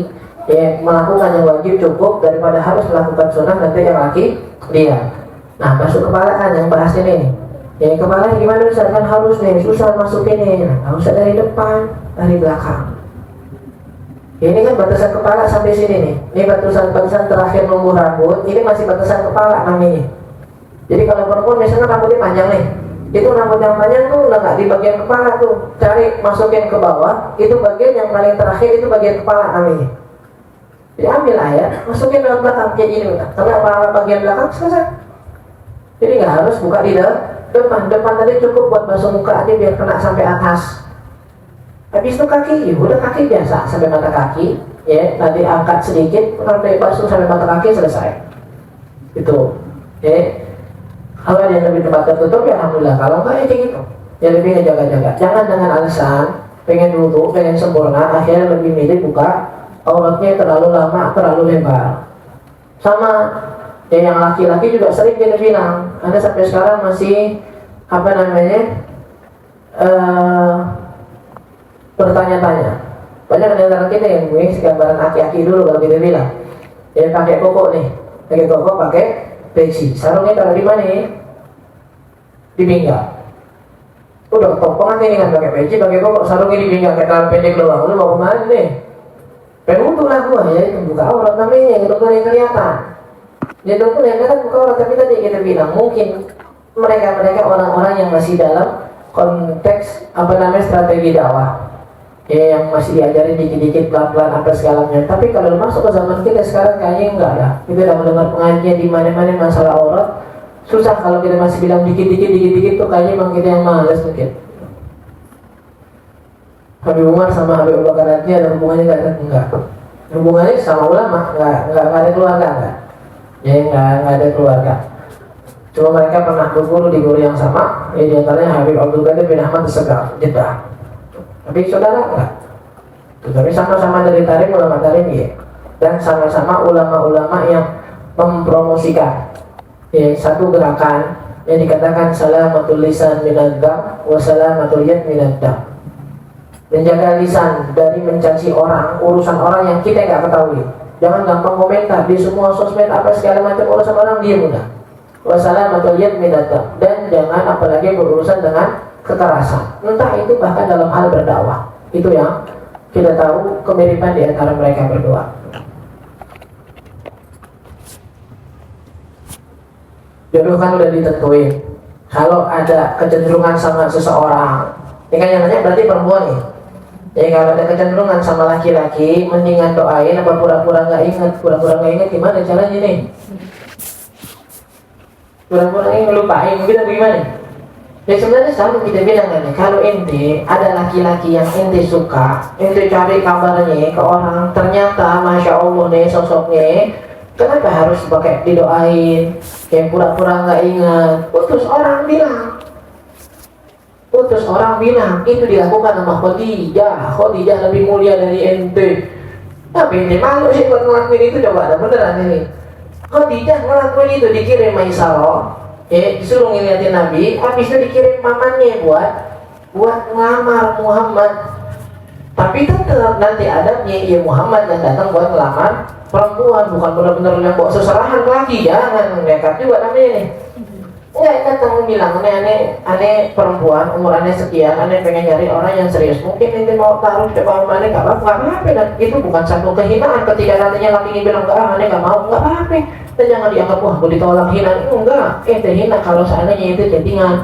Melakukan yang wajib cukup daripada harus melakukan sunnah nanti yang lagi dia. Nah basuh kepala kan yang bahas ini. Ya kepala gimana Ustaz? Kan harus nih, susah masukin nih. Nah, usah dari depan, dari belakang. Ini kan batasan kepala sampai sini nih. Ini batasan terakhir numbuh rambut. Ini masih batasan kepala namanya. Jadi kalau perempuan misalnya rambutnya panjang nih, itu rambut yang panjang tuh udah nggak di bagian kepala tuh. Cari masukin ke bawah. Itu bagian yang paling terakhir, itu bagian kepala namanya. Jadi ambil ayat, masukin dalam belakang kayak gini. Karena apa bagian belakang selesai. Jadi nggak harus buka di depan tadi cukup buat basuh muka aja biar kena sampai atas. Habis itu kaki, ya udah kaki biasa sampai mata kaki, ya nanti angkat sedikit, sampai basuh sampai mata kaki selesai. Itu, ya. Kalau yang lebih tempat tertutup ya alhamdulillah. Kalau enggak ya kayak gitu, ya lebih ngejaga-jaga. Jangan dengan alasan pengen dulu, pengen sempurna, akhirnya lebih milih buka auratnya terlalu lama, terlalu lebar. Sama. Ya yang laki-laki juga sering kita bilang, Anda sampai sekarang masih bertanya-tanya. Banyak di antara kita yang punya gambaran aki-aki dulu kalau kita bilang. Ya pakai koko nih, pakai koko, pakai peci. Sarungnya taruh di mana? Di pinggang. Udah topongan ini kan pakai peci, pakai koko, sarungnya di pinggang kayak tangan pendek doang. Lu mau kemana nih? Pengen lah gua ya, itu buka aurat namanya, itu kan yang kelihatan. Jadi dokter yang kan buka aurat, tapi tadi kita bilang mungkin mereka orang-orang yang masih dalam konteks strategi dakwah, ya yang masih diajarin dikit-dikit pelan-pelan apa segalanya. Tapi kalau masuk ke zaman kita sekarang kayaknya enggak lah. Kita udah mendengar pengajian di mana-mana masalah aurat, susah kalau kita masih bilang dikit-dikit tuh kayaknya memang kita yang malas mungkin. Habib Umar sama Habib Abu Bakar ada hubungannya enggak? Hubungannya sama ulama enggak ada keluarga enggak? Ya nggak ada keluarga. Cuma mereka pernah berguru di guru yang sama. Ya diantaranya Habib Abdul Qadir bin Ahmad As-Sagaf, Jeddah. Tapi saudara enggak. Tapi sama-sama dari tarim ulama tarim ya. Dan sama-sama ulama-ulama yang mempromosikan satu gerakan yang dikatakan salamatul lisan minadzam wa salamatul yad minadzam. Menjaga lisan dari mencaci orang, urusan orang yang kita nggak ketahui. Jangan gampang komentar di semua sosmed apa segala macam urusan orang, dia mudah. Wassalamualaikum warahmatullahi. Dan jangan apalagi berurusan dengan kekerasan. Entah itu bahkan dalam hal berdakwah. Itu yang kita tahu kemiripan di antara mereka berdua. Jodoh kan udah ditentuin. Kalau ada kecenderungan sama seseorang, ini kan yang nanya berarti perempuan nih. Jadi kalau ada kecenderungan sama laki-laki, mendingan doain apa pura-pura nggak ingat. Pura-pura nggak ingat gimana caranya nih? Pura-pura ngelupain gitu gimana? Ya sebenarnya selalu kita bilang kan, kalau ente ada laki-laki yang ente suka, ente cari kabarnya ke orang, ternyata masya Allah nih sosoknya, kenapa harus pakai didoain? Kayak pura-pura nggak ingat. Utus orang bilang itu dilakukan sama Khadijah lebih mulia dari ente. Tapi ente malu sih buat ngelakuin itu, coba ada beneran ini. Khadijah ngelakuin itu, dikirim Maisarah, disuruh ngeliatin Nabi, habis itu dikirim mamanya buat ngelamar Muhammad. Tapi tetap nanti adabnya Muhammad yang datang buat ngelamar perempuan, bukan benar-benar yang bawa seserahan lagi, jangan nekat juga namanya nih. Enggak, datang bilang aneh perempuan, umur aneh sekian, aneh pengen nyari orang yang serius. Mungkin nanti mau taruh di depan aneh, nggak apa-apa. Dan itu bukan satu kehinaan ketika nantinya laki ini bilang aneh nggak mau, nggak apa-apa. Dan jangan dianggap wah gue ditolak hina. Enggak, hina kalau seandainya itu chattingan.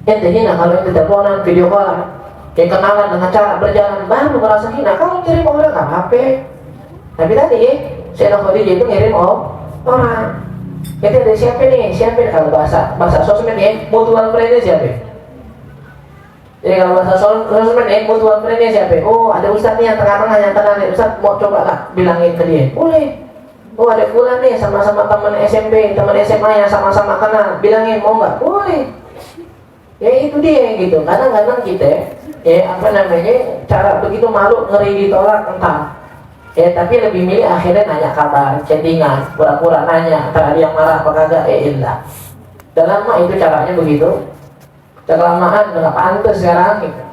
Hina kalau itu teleponan, video call, kenalan dengan cara berjalan, baru merasa hina. Kalau kirim orang nggak apa-apa. Tapi tadi Sayyidina Khadijah itu ngirim orang. Jadi ada siapa kalau bahasa sosmed mutual friend-nya siapa? Jadi kalau bahasa sosmed mutual friend-nya siapa? Oh ada ustadz nih yang tengah-tengah yang tenang, ustadz mau coba lah bilangin ke dia. Boleh. Oh ada bulan nih sama-sama teman SMP, teman SMA yang sama-sama kenal, bilangin mau nggak? Boleh. Ya itu dia gitu. Kadang-kadang kita cara begitu malu ngeri ditolak entah. Tapi lebih milih akhirnya nanya kabar, chattingan, pura-pura nanya, antara yang marah apa kagak, ilah. Dalam mah itu caranya begitu. Kelamaan nggak pantas sekarang gitu.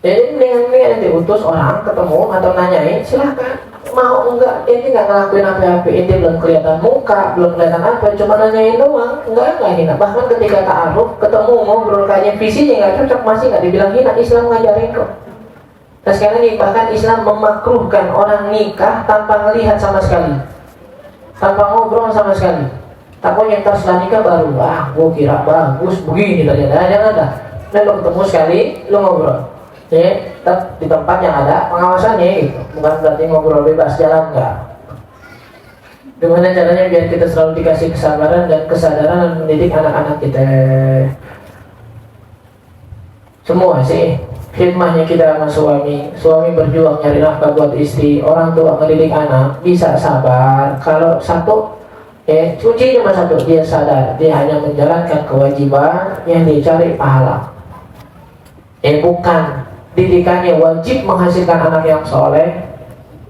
Jadi mendingan diutus orang ketemu atau nanyain, silahkan. mau enggak, ini nggak ngelakuin apa-apa, ini belum kelihatan muka, belum kelihatan apa, cuma nanyain doang, enggak hina. Bahkan ketika ta'aruf, ketemu ngobrol kayaknya visinya nggak cocok, masih nggak dibilang hina. Islam ngajarin kok. Nah sekarang ini bahkan Islam memakruhkan orang nikah tanpa melihat sama sekali, tanpa ngobrol sama sekali. Takutnya ntar setelah nikah baru, gue kira bagus begini ternyata, jangan dah. Nah lo ketemu sekali, lo ngobrol. Ya, tetap di tempat yang ada pengawasannya gitu. Bukan berarti ngobrol bebas jalan, enggak. Gimana caranya biar kita selalu dikasih kesabaran dan kesadaran mendidik anak-anak kita. Semua sih khidmahnya kita sama suami berjuang nyari nafkah buat istri, orang tua mendidik anak bisa sabar. Kalau satu kunci cuma satu, dia sadar dia hanya menjalankan kewajiban yang dicari pahala. Bukan didikannya wajib menghasilkan anak yang soleh,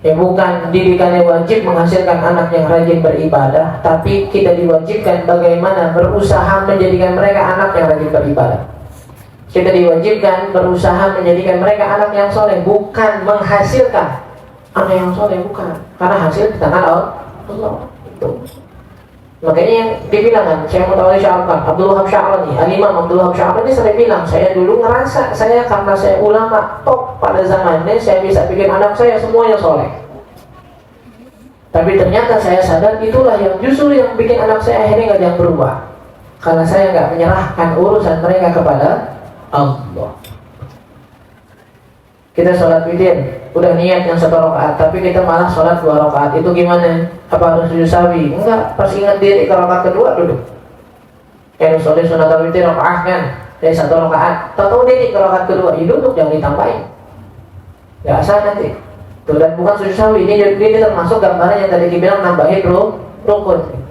bukan didikannya wajib menghasilkan anak yang rajin beribadah, tapi kita diwajibkan bagaimana berusaha menjadikan mereka anak yang rajin beribadah. Kita diwajibkan berusaha menjadikan mereka anak yang soleh, bukan menghasilkan anak yang soleh, bukan. Karena hasil di tangan Allah. Itu. Makanya yang dibilang kan, saya mau tahu Abdul Wahab Sya'rani, Al-Imam Abdul Wahab Sya'rani sering bilang, saya dulu ngerasa karena saya ulama top pada zamannya, saya bisa bikin anak saya semuanya soleh. Tapi ternyata saya sadar itulah yang justru yang bikin anak saya akhirnya nggak yang berubah, karena saya nggak menyerahkan urusan mereka kepada Allah. Kita sholat witir, udah niat yang 1 rakaat, tapi kita malah sholat 2 rakaat. Itu gimana? Apa harus sujud sahwi? Enggak, pas ingat diri ke rakaat kedua duduk. Sholat sunat witir rakaat kan, dari 1 rakaat. Tahu diri ke rakaat kedua, ya duduk, jangan ditambahin. Gak asal nanti. Tuh, dan bukan sujud sahwi, ini termasuk gambaran yang tadi dibilang nambahin rukun.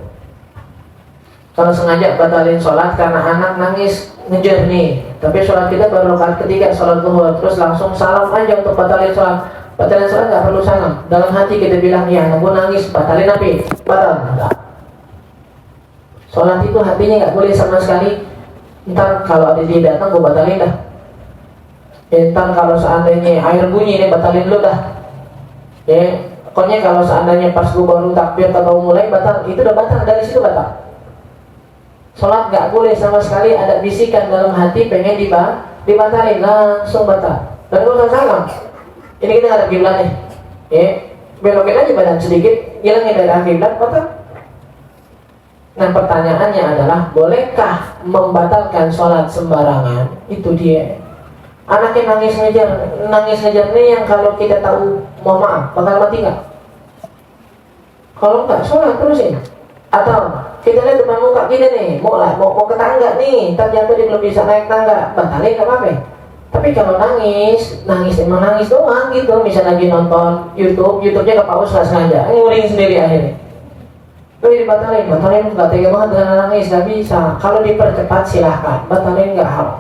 Kalau sengaja batalin sholat karena anak nangis ngejar nih, tapi sholat kita baru rakaat ketiga, sholat zuhur, terus langsung salam aja untuk batalin sholat. Batalin sholat nggak perlu salam. Dalam hati kita bilang, ya aku nangis, batalin api, batal. Enggak. Sholat itu hatinya nggak boleh sama sekali. Ntar kalau ada dia datang, gue batalin dah. Ntar kalau seandainya air bunyi nih, batalin lu dah. Pokoknya kalau seandainya pas gue baru takbir atau mulai batal, itu udah batal, dari situ batal. Sholat gak boleh sama sekali ada bisikan dalam hati pengen dibatalin, langsung batal. Dan gak usah salam. Ini kita ada kiblat nih, belokin aja badan sedikit, hilangin dari kiblat, batal. Nah pertanyaannya adalah, bolehkah membatalkan sholat sembarangan? Itu dia. Anaknya nangis ngejar nih, yang kalau kita tahu, mohon maaf, bakal mati gak? Kalau enggak, sholat terusin. Atau kita lihat depan muka kita nih, mau ke tangga nih, ternyata dia belum bisa naik tangga, batalin gak apa-apa. Tapi kalau nangis emang nangis doang gitu, misalnya lagi nonton YouTube-nya ke pause lah sengaja, nguring sendiri akhirnya. Lalu batalin gak tega banget dengan nangis, gak bisa. Kalau dipercepat silahkan, batalin gak haram.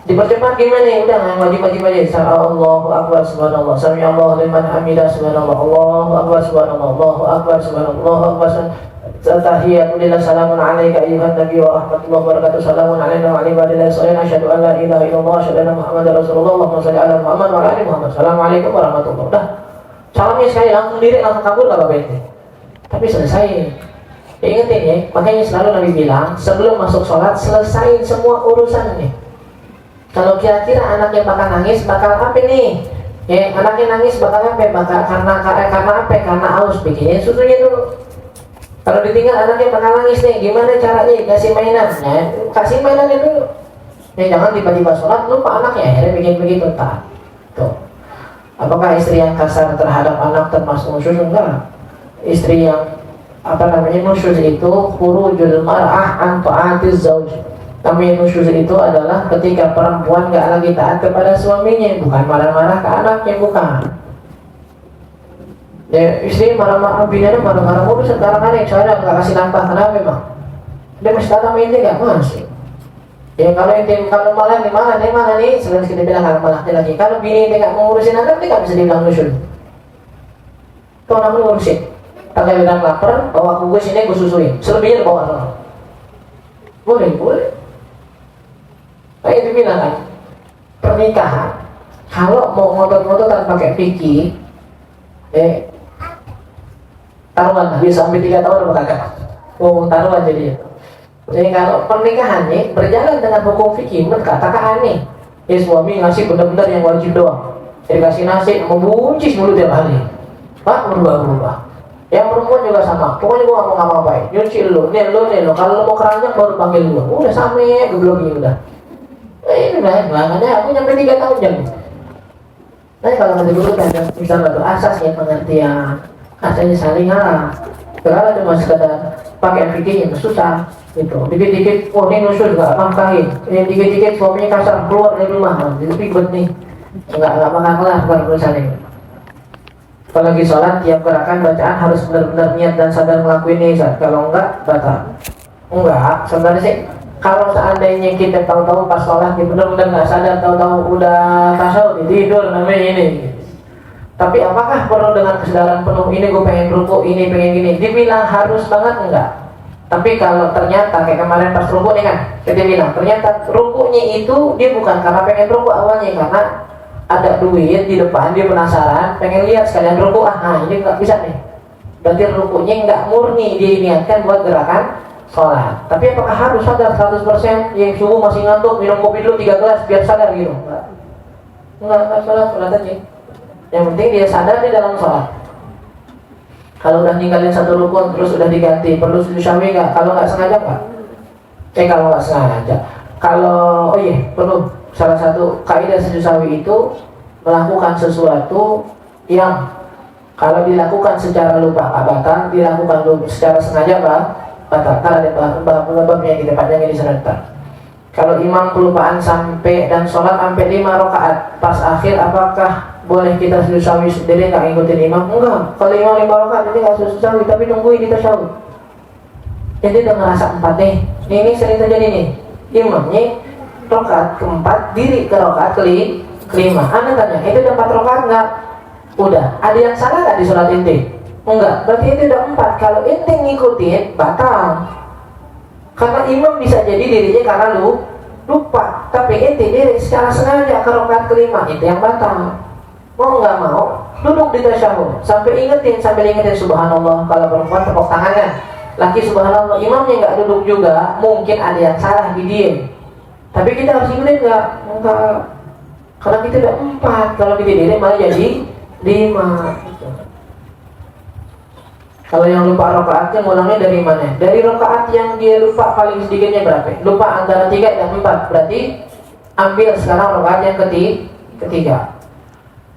Dipercepat gimana nih? Udah wajib aja. Allahu Akbar subhanallah, sami Allahu liman hamidah subhanallah, Allahu Akbar subhanallah, Allahu Akbar subhanallah, Allahu Akbar. Tahiyatu lillah, salamun alaika ayyuhan nabiy wa rahmatullahi wa barakatuh, salamun alaina wa ala ibadillah sholihin, asyhadu an la ilaha illallah wa asyhadu anna muhammadar rasulullah, Allahumma shalli ala Muhammad wa ala ali Muhammad. Assalamualaikum warahmatullahi wabarakatuh. Udah. Salamnya sekali langsung diri, langsung kabul enggak apa-apa ini. Tapi selesai. Ingetin ya, makanya selalu Nabi bilang, sebelum masuk sholat selesain semua urusannya. Kalau kira-kira anaknya bakal nangis, bakal apa nih? Anaknya nangis bakal apa? Karena apa? Karena haus, bikinin susunya dulu. Kalau ditinggal anaknya bakal nangis nih, gimana caranya? Kasih mainan, kasih mainannya dulu. Jangan tiba-tiba sholat lupa anaknya, akhirnya bikin begitu. Tuh. Apakah istri yang kasar terhadap anak termasuk nusyuz? Enggak. Istri yang nusyuz itu khurujul mar'ah an ta'atiz zauj. Kami nusyuz itu adalah ketika perempuan gak lagi taat kepada suaminya, bukan marah-marah ke anaknya, bukan. Istri marah-marah, bininya marah-marah, udah sekarang kan yang saya gak kasih nafkah, kenapa memang? Dia masih datang inti gak? Masih. Kalau malah di mana nih? Sebenarnya kita bilang kalau malah lagi. Kalau bini dia gak mau ngurusin anak, dia gak bisa dibilang nusyuz. Kau nak ngurusin. Kalau bilang lapar, bawa aku gue sini, gue susuin. Selebihnya bawa orang. Boleh. Kayak itu bilang kan, pernikahan kalau mau ngotot-ngototan pakai fikih, taruhan lah, bisa sampai 3 tahun apa kagak? Ngomong taruhan jadi. Jadi kalau pernikahan nih berjalan dengan hukum fikih, katakan aneh. Ya suami ngasih benar-benar yang wajib doang. Jadi kasih nasi, membuncis mulu tiap hari. Pak berubah-ubah. Yang perempuan juga sama. Pokoknya gua nggak mau ngapa-ngapain. Nyuci lu, nih lu. Kalau lu mau keranjang baru panggil gua. Udah sampe, gebloknya udah. Ini udah, makanya aku nyampe 3 tahun jam. Nah kalau nanti dulu kan bisa batu asas ya pengertian. Asasnya saling ngalah. Kalau cuma sekedar pakai fikih yang susah. Gitu. Dikit-dikit, oh ini nusul nggak nafkahin. Ini dikit-dikit suaminya kasar keluar dari rumah. Jadi ribet nih. Nggak bakal kelar kalau misalnya. Apalagi sholat, tiap gerakan bacaan harus benar-benar niat dan sadar ngelakuin ini. Kalau enggak, batal. Enggak, sebenarnya sih kalau seandainya kita tahu-tahu pas sholat benar-benar nggak sadar, tahu-tahu udah tasawuf tidur namanya ini. Tapi apakah perlu dengan kesadaran penuh ini gue pengen ruku, ini pengen gini? Dibilang harus banget enggak? Tapi kalau ternyata kayak kemarin pas ruku nih kan, kita bilang ternyata rukunya itu dia bukan karena pengen ruku awalnya, karena ada duit di depan, dia penasaran, pengen lihat sekalian ruku. Ini nggak bisa nih. Berarti rukunya nggak murni diniatkan buat gerakan sholat. Tapi apakah harus sadar 100%? Yang subuh masih ngantuk, minum kopi dulu 3 gelas biar sadar gitu? Enggak sholat aja. Yang penting dia sadar di dalam sholat. Kalau udah ninggalin satu rukun terus udah diganti, perlu sujud sahwi nggak? Kalau nggak sengaja nggak? Kalau nggak sengaja. Kalau perlu. Salah satu kaidah sujud sahwi itu melakukan sesuatu yang kalau dilakukan secara lupa batal, dilakukan secara sengaja batal. Karena ada bab-babnya kita panjangin di sana. Kalau imam kelupaan sampai dan sholat sampai 5 rakaat, pas akhir apakah boleh kita sujud sahwi sendiri nggak ngikutin imam? Enggak. Kalau imam 5 rakaat ini nggak sujud sahwi, tapi nungguin di tasyahud. Jadi udah ngerasa 4 nih. Ini sering terjadi nih. Imamnya rakaat keempat diri ke rakaat kelima. Anda tanya, itu udah 4 rakaat nggak? Udah. Ada yang salah nggak di sholat inti? Enggak. Berarti itu udah 4. Kalau inti ngikutin batal. Karena imam bisa jadi dirinya karena lupa. Tapi inti diri secara sengaja ke rakaat kelima, itu yang batal. Mau nggak mau duduk di tasyahud sampai ingetin subhanallah. Kalau perempuan tepuk tangan kan, laki subhanallah. Imamnya nggak duduk juga, mungkin ada yang salah di dia. Tapi kita harus ingetin enggak. Karena kita udah 4, kalau kita diri malah jadi 5. Kalau yang lupa rakaatnya mulangnya dari mana? Dari rakaat yang dia lupa paling sedikitnya berapa? Lupa antara 3 dan 4. Berarti ambil sekarang rakaat yang ketiga.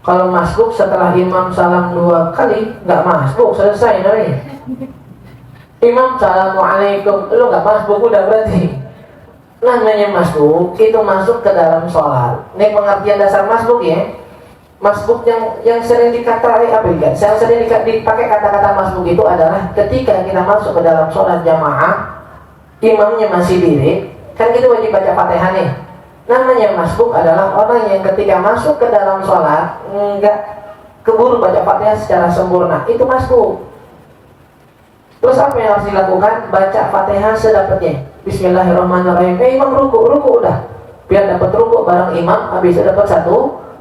Kalau masbuk setelah imam salam 2 kali, nggak masbuk, selesai namanya. Imam assalamualaikum, lu nggak masbuk udah berarti. Namanya masbuk itu masuk ke dalam sholat. Ini pengertian dasar masbuk ya. Masbuk yang sering dikatai yang sering dipakai kata-kata masbuk itu adalah ketika kita masuk ke dalam sholat jamaah, imamnya masih diri, kan kita wajib baca Fatihah nih. Namanya masbuk adalah orang yang ketika masuk ke dalam sholat nggak keburu baca Fatihah secara sempurna, itu masbuk. Terus apa yang harus dilakukan? Baca Fatihah sedapatnya. Bismillahirrahmanirrahim. Imam ruku udah. Biar dapat ruku bareng imam, habis itu dapat 1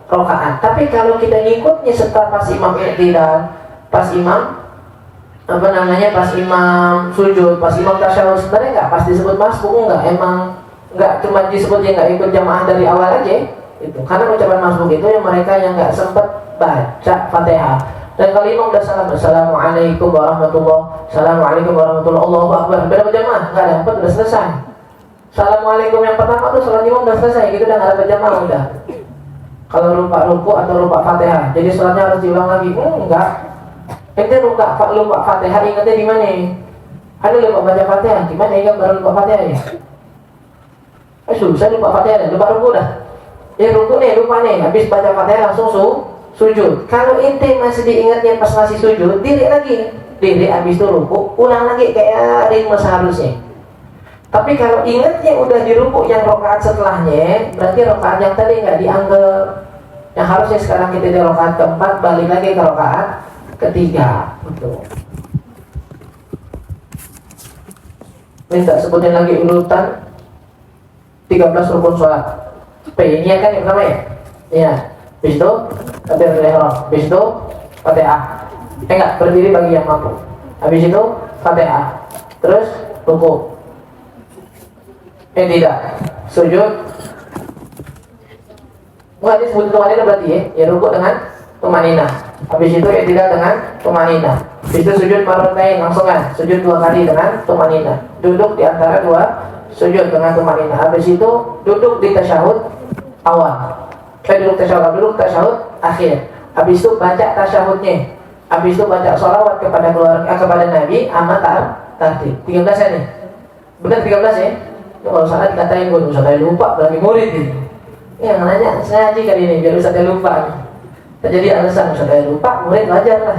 rakaat. Tapi kalau kita ngikutnya setelah pas imam i'tidal, pas imam pas imam sujud, pas imam tasyahud, sebenarnya nggak pas disebut masbuk, enggak. Emang nggak cuma disebut yang nggak ikut jamaah dari awal aja itu. Karena ucapan masbuk itu yang mereka yang nggak sempat baca Fatihah. Dan kalau imam udah salam, assalamualaikum warahmatullah, assalamualaikum warahmatullah, Allahu akbar, berapa jamaah? Nggak dapat, udah selesai. Assalamualaikum yang pertama tuh sholat imam udah selesai, gitu udah nggak dapat jamaah udah. Kalau lupa ruku atau lupa Fatihah, jadi sholatnya harus diulang lagi? Enggak. Ente lupa Fatihah, ingatnya di mana? Ada lupa baca Fatihah, gimana ingat baru lupa Fatihah ya? Susah lupa Fatihah, lupa ruku dah. Ya ruku nih, lupa nih, habis baca Fatihah langsung sujud. Kalau ente masih diingatnya pas masih sujud, diri habis itu ruku, ulang lagi kayak ritme seharusnya. Tapi kalau ingatnya udah di ruku yang rakaat setelahnya, berarti rakaat yang tadi nggak dianggap. Yang harusnya sekarang kita di rakaat keempat, balik lagi ke rakaat ketiga. Betul. Minta sebutin lagi urutan 13 rukun sholat. P ini kan yang pertama ya? Iya. Habis itu takbiratul ihram. Habis itu Fatihah. Enggak, berdiri bagi yang mampu. Habis itu Fatihah. Terus ruku. Tidak. Sujud. Enggak disebut tumanina berarti ya ruku dengan tumanina. Habis itu tidak dengan tumanina. Habis itu sujud marratain langsungan. Sujud 2 kali dengan tumanina. Duduk di antara 2 sujud dengan tumanina. Habis itu duduk di tasyahud awal. Duduk tasyahud akhir. Habis itu baca tasyahudnya. Habis itu baca sholawat kepada keluarga, kepada Nabi sama tartib. 13 ya nih. Benar 13 ya? Kalau salah dikatain gue, Ustaz saya lupa bagi murid ini. Yang nanya ngaji kali ini biar Ustaz saya lupa. Jadi alasan Ustaz saya lupa, murid wajar lah.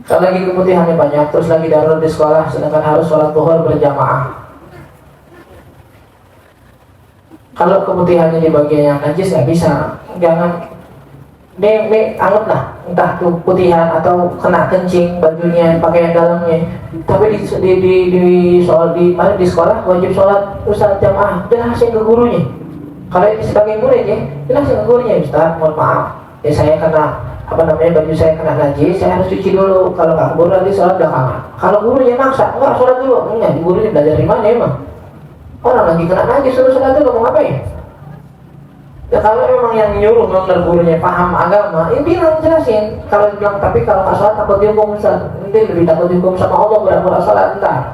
Kalau lagi keputihannya banyak, terus lagi darurat di sekolah, sedangkan harus sholat zuhur berjamaah. Kalau keputihannya di bagian yang najis nggak bisa, jangan anggaplah entah itu putihan atau kena kencing bajunya, pakaian dalamnya. Tapi di sekolah wajib sholat Ustaz jamaah, jelasin ke gurunya. Kalau ini sebagai murid ya, jelasin ke gurunya, Ustaz mohon maaf, ya saya kena baju saya kena najis, saya harus cuci dulu. Kalau nggak keburu nanti sholat belakangan. Kalau gurunya maksa, enggak sholat dulu, enggak, gurunya belajar di mana emang? Orang lagi kena najis suruh sholat dulu, mau ngapain? Ya kalau memang yang nyuruh benar gurunya paham agama, ya bilang jelasin. Kalau bilang tapi kalau nggak sholat takut dihukum Ustaz, nanti lebih takut dihukum sama Allah pura-pura sholat entar.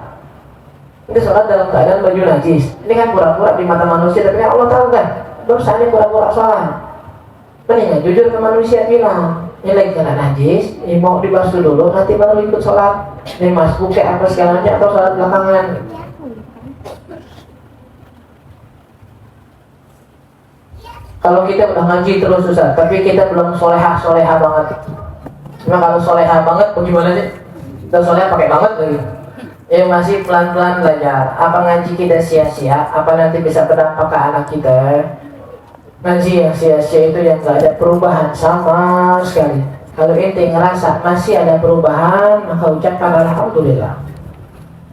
Ini sholat dalam keadaan baju najis. Ini kan pura-pura di mata manusia, tapi Allah tahu kan dosanya pura-pura sholat. Mendingan jujur ke manusia bilang, ini lagi kena najis, ini mau dibasuh dulu, nanti baru ikut sholat. Ini mas buke apa segalanya atau sholat belakangan. Kalau kita udah ngaji terus Ustaz, tapi kita belum soleha banget. Cuma kalau soleha banget, bagaimana sih? Kita soleha pakai banget lagi. Ya masih pelan-pelan belajar. Apa ngaji kita sia-sia? Apa nanti bisa berdampak ke anak kita? Ngaji yang sia-sia itu yang gak ada perubahan sama sekali. Kalau ente ngerasa masih ada perubahan, maka ucapkan alhamdulillah.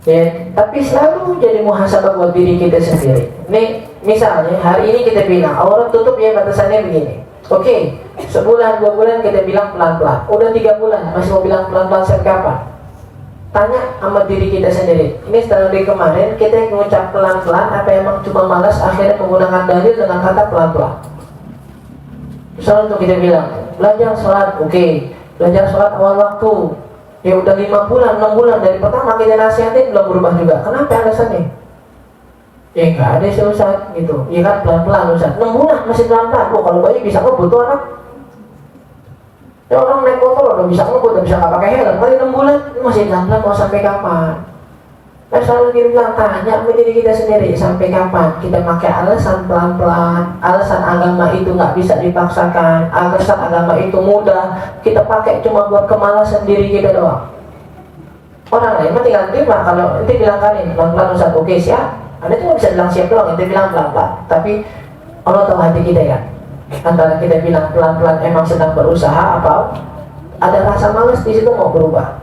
Ya, tapi selalu jadi muhasabah buat diri kita sendiri. Nih, misalnya hari ini kita bilang aurat tutup ya batasannya begini. Oke, sebulan 2 bulan kita bilang pelan-pelan. Udah 3 bulan masih mau bilang pelan-pelan sampai kapan? Tanya sama diri kita sendiri. Ini setelah dari kemarin kita mengucap pelan-pelan, apa emang cuma malas akhirnya menggunakan dalil dengan kata pelan-pelan. Misalnya untuk kita bilang belajar sholat, oke. Belajar sholat awal waktu. Ya udah 5 bulan, 6 bulan dari pertama kita nasihatin belum berubah juga. Kenapa alasannya? Ya nggak ada sih Ustaz gitu. Ya kan pelan-pelan Ustaz. 6 bulan masih pelan-pelan. Oh kalau bayi bisa ngebut tuh anak. Ya orang naik motor udah bisa ngebut, udah bisa nggak pakai helm. Kali 6 bulan masih pelan-pelan, mau sampai kapan? Nah selalu kita bilang tanya sama diri kita sendiri, sampai kapan kita pakai alasan pelan-pelan, alasan agama itu nggak bisa dipaksakan, alasan agama itu mudah kita pakai cuma buat kemalasan diri kita doang. Orang lain mah tinggal terima. Kalau nanti bilang kan ini pelan-pelan Ustaz, oke siap. Anda cuma bisa bilang siap doang, nanti bilang pelan-pelan. Tapi Allah tahu hati kita ya. Antara kita bilang pelan-pelan emang sedang berusaha apa ada rasa malas di situ mau berubah.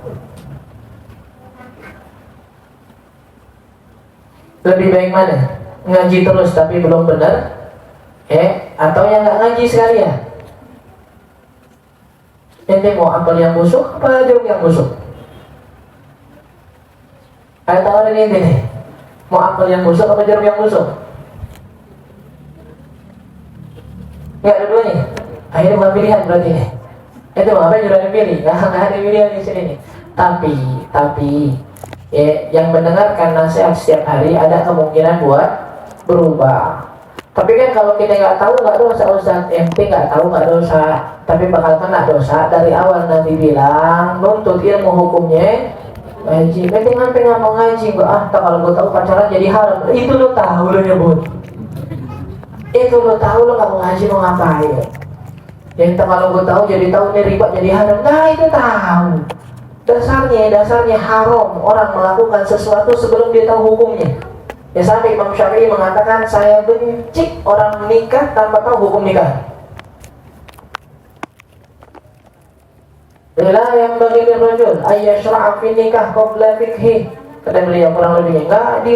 Lebih baik mana? Ngaji terus tapi belum benar, atau yang nggak ngaji sekalian? Ente mau akal yang busuk apa jeruk yang busuk? Ada tawaran ini nih. Mau akal yang busuk apa jeruk yang busuk? Nggak ada duanya. Akhirnya bukan pilihan berarti nih. Itu apa yang sudah dipilih? Nggak ada pilihan di sini nih. Tapi yang mendengarkan nasihat setiap hari ada kemungkinan buat berubah. Tapi kan kalau kita nggak tahu nggak dosa Ustaz, ente nggak tahu nggak dosa, tapi bakal kena dosa dari awal. Nabi bilang nuntut ilmu hukumnya ngaji. Ente nggak mau ngaji nggak kalau gue tahu pacaran jadi haram. Itu lo tahu lo nyebut. Itu lo tahu lo nggak mau ngaji mau ngapain? Yang kalau gue tahu jadi tahu nih riba jadi haram. Nah itu tahu. Dasarnya haram orang melakukan sesuatu sebelum dia tahu hukumnya. Ya sampai Imam Syafi'i mengatakan saya benci orang menikah tanpa tahu hukum nikah. La yang bagi rajul ayyashra'a fi nikah qabla fikhi. Kata beliau kurang lebihnya enggak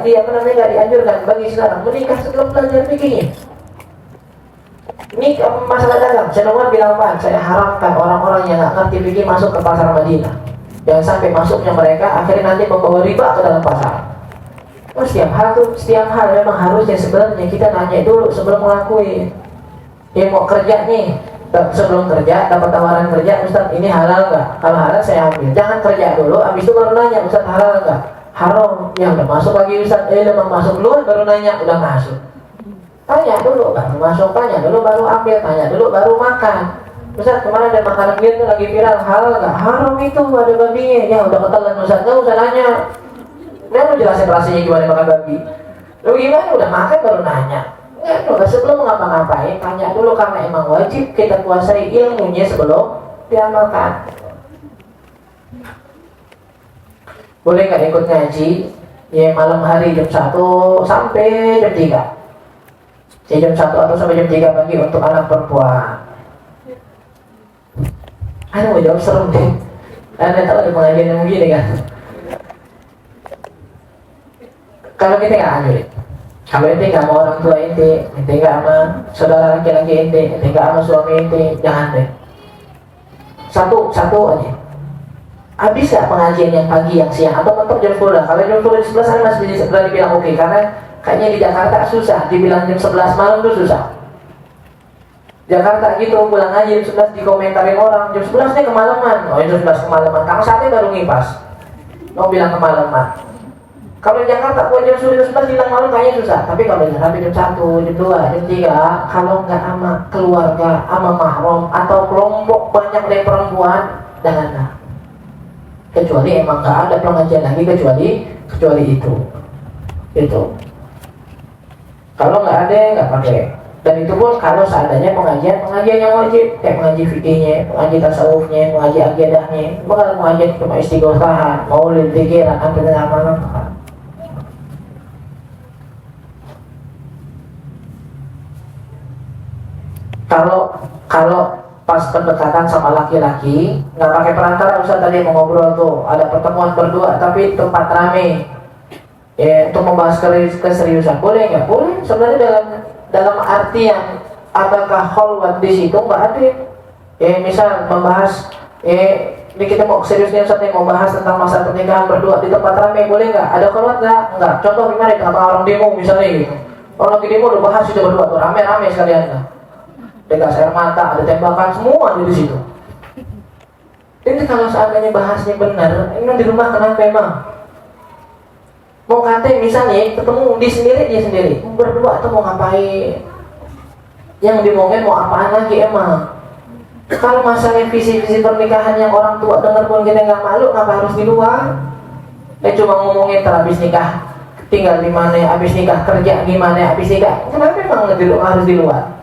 dianjurkan bagi seorang menikah setelah belajar fikihnya. Ini masalah dagang. Saya nomor bilang Pak, saya haramkan orang-orang yang nggak ngerti fikih masuk ke pasar Madinah. Jangan sampai masuknya mereka akhirnya nanti membawa riba ke dalam pasar. Setiap hal memang harusnya sebenarnya kita nanya dulu sebelum ngelakuin. Ya mau kerja nih, sebelum kerja dapat tawaran kerja, Ustaz ini halal nggak? Kalau halal saya ambil. Jangan kerja dulu, habis itu baru nanya Ustaz halal nggak? Haram. Ya udah masuk lagi Ustaz, udah masuk dulu baru nanya, udah masuk. Tanya dulu baru masuk, tanya dulu baru ambil, tanya dulu baru makan. Ustaz kemarin ada makanan gitu lagi viral, halal nggak? Haram itu ada babinya. Ya udah ketelan Ustaz, nggak usah nanya. Dia mau jelasin rasanya gimana makan babi. Lu gimana udah makan baru nanya. Enggak, sebelum ngapa-ngapain tanya dulu karena emang wajib kita kuasai ilmunya sebelum diamalkan. Boleh nggak ikut ngaji? Ya malam hari jam 1 sampai jam 3. Jadi jam 1 atau sampai jam 3 pagi untuk anak perempuan. Mau jawab serem deh. Anda tahu ada pengajian yang begini kan? Kalau kita nggak ambil, kalau ente nggak mau orang tua ente nggak sama saudara laki-laki ente nggak sama suami ente, jangan deh. Satu aja. Habis nggak pengajian yang pagi, yang siang, atau mentok jam 10? Kalau jam 10 jam 11 saya masih bisa dibilang oke, karena kayaknya di Jakarta susah, dibilang jam 11 malam tuh susah. Jakarta gitu, pulang aja jam 11 dikomentarin orang, jam 11 nih kemalaman, jam 11 kemalaman, kang saatnya baru ngipas, mau bilang kemalaman. Kalau di Jakarta buat jam 11 bilang malam kayaknya susah. Tapi kalau sampai jam 1, jam 2, jam 3, kalau nggak sama keluarga, sama mahram atau kelompok banyak dari perempuan, janganlah. Kecuali emang nggak ada pengajian lagi kecuali itu. Itu. Kalau nggak ada nggak pakai. Dan itu pun kalau seandainya pengajian yang wajib, kayak pengaji fikihnya, pengaji tasawufnya, pengaji akidahnya. Bukan pengajian cuma istighosahan, maulid, zikir, ambil amalan. Kalau pas pendekatan sama laki-laki nggak pakai perantara, Ustaz tadi mau ngobrol tuh ada pertemuan berdua tapi tempat rame ya untuk membahas keseriusan, boleh nggak? Boleh sebenarnya dalam arti yang apakah khalwat di situ nggak ada ya, misal membahas ini kita mau seriusnya Ustaz mau bahas tentang masa pernikahan berdua di tempat rame, boleh nggak? Ada khalwat nggak? Contoh gimana kata orang demo misalnya gitu, orang lagi demo udah bahas itu berdua tuh rame-rame sekalian kan, ada gas air mata, ada tembakan, semua di situ. Ini kalau seandainya bahasnya benar, ini di rumah kenapa emang? Mau kate misalnya ketemu di dia sendiri, berdua atau mau ngapain? Yang dimongin mau apaan lagi emang? Kalau masalah visi-visi pernikahan yang orang tua dengar pun kita nggak malu, ngapa harus di luar? Cuma ngomongin habis nikah tinggal di mana, habis nikah kerja gimana, habis nikah kenapa emang harus di luar?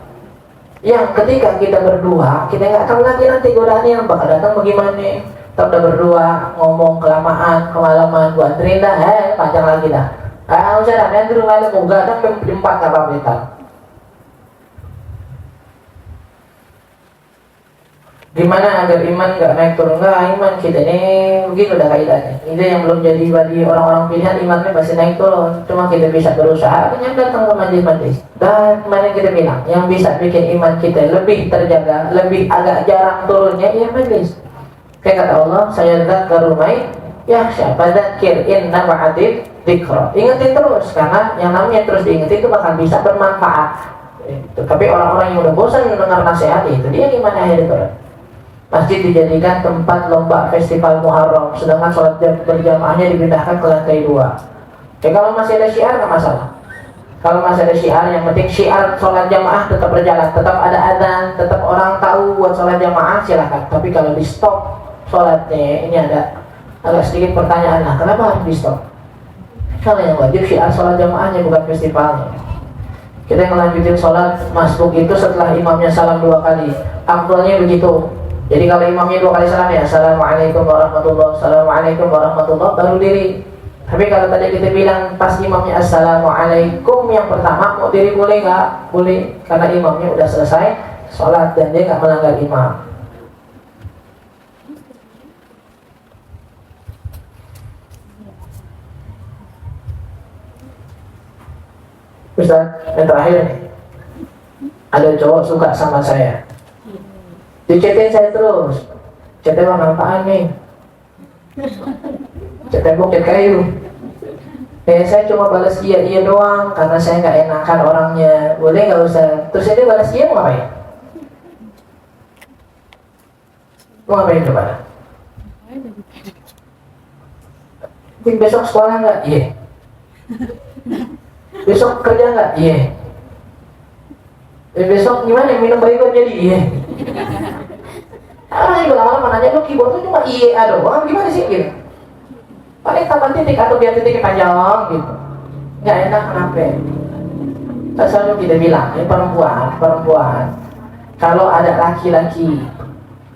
Yang ketika kita berdua, kita nggak tahu lagi nanti godaan yang bakal datang bagaimana. Kita udah berdua ngomong kelamaan, kemalaman, buat terindah, panjang lagi dah. Usah dah, nanti rumah lu enggak ada jempat nggak apa-apa. Gimana agar iman nggak naik turun? Nggak, iman kita ini begitu udah kaidahnya. Ini yang belum jadi bagi orang-orang pilihan, imannya masih naik turun. Cuma kita bisa berusaha, yang datang ke majlis-majlis. Dan kemarin kita bilang, yang bisa bikin iman kita lebih terjaga, lebih agak jarang turunnya, ya majlis. Kayak kata Allah, saya datang ke rumah, ya siapa dzakir inna ma'adid dzikra. Ingetin terus, karena yang namanya terus diingetin itu bakal bisa bermanfaat. Tapi orang-orang yang udah bosan mendengar nasihat itu, dia gimana akhirnya turun? Masjid dijadikan tempat lomba festival Muharram, sedangkan sholat berjamaahnya dipindahkan ke lantai 2. Kalau masih ada syiar nggak masalah. Kalau masih ada syiar, yang penting syiar sholat jamaah tetap berjalan, tetap ada adzan, tetap orang tahu buat sholat jamaah, silakan. Tapi kalau di stop sholatnya, ini ada agak sedikit pertanyaan, nah kenapa harus di stop? Kalau yang wajib syiar sholat jamaahnya, bukan festivalnya. Kita ngelanjutin sholat masbuk itu setelah imamnya salam 2 kali. Aktualnya begitu. Jadi kalau imamnya 2 kali salam ya Assalamualaikum warahmatullahi wabarakatuh, Assalamualaikum warahmatullahi wabarakatuh, baru diri. Tapi kalau tadi kita bilang pas imamnya Assalamualaikum yang pertama, mau diri boleh nggak? Boleh, karena imamnya udah selesai sholat dan dia nggak melanggar imam. Ustaz, yang terakhir nih, Ada cowok suka sama saya, dicetin saya terus. Chatnya bang apaan nih? Chatnya bukit kayu. Saya cuma balas iya doang karena saya nggak enakan orangnya. Boleh nggak usah? Terus dia balas iya mau ngapain? Mau ngapain coba? Besok sekolah nggak? Iya. Besok kerja nggak? Iya. Besok gimana? Minum baygon jadi? Iya. Orang juga lama-lama nanya, lu keyboard tuh cuma iya doang, gimana sih gitu? Paling tambah titik atau biar titiknya panjang gitu. Nggak enak kenapa? Saya selalu kita bilang, ini perempuan. Kalau ada laki-laki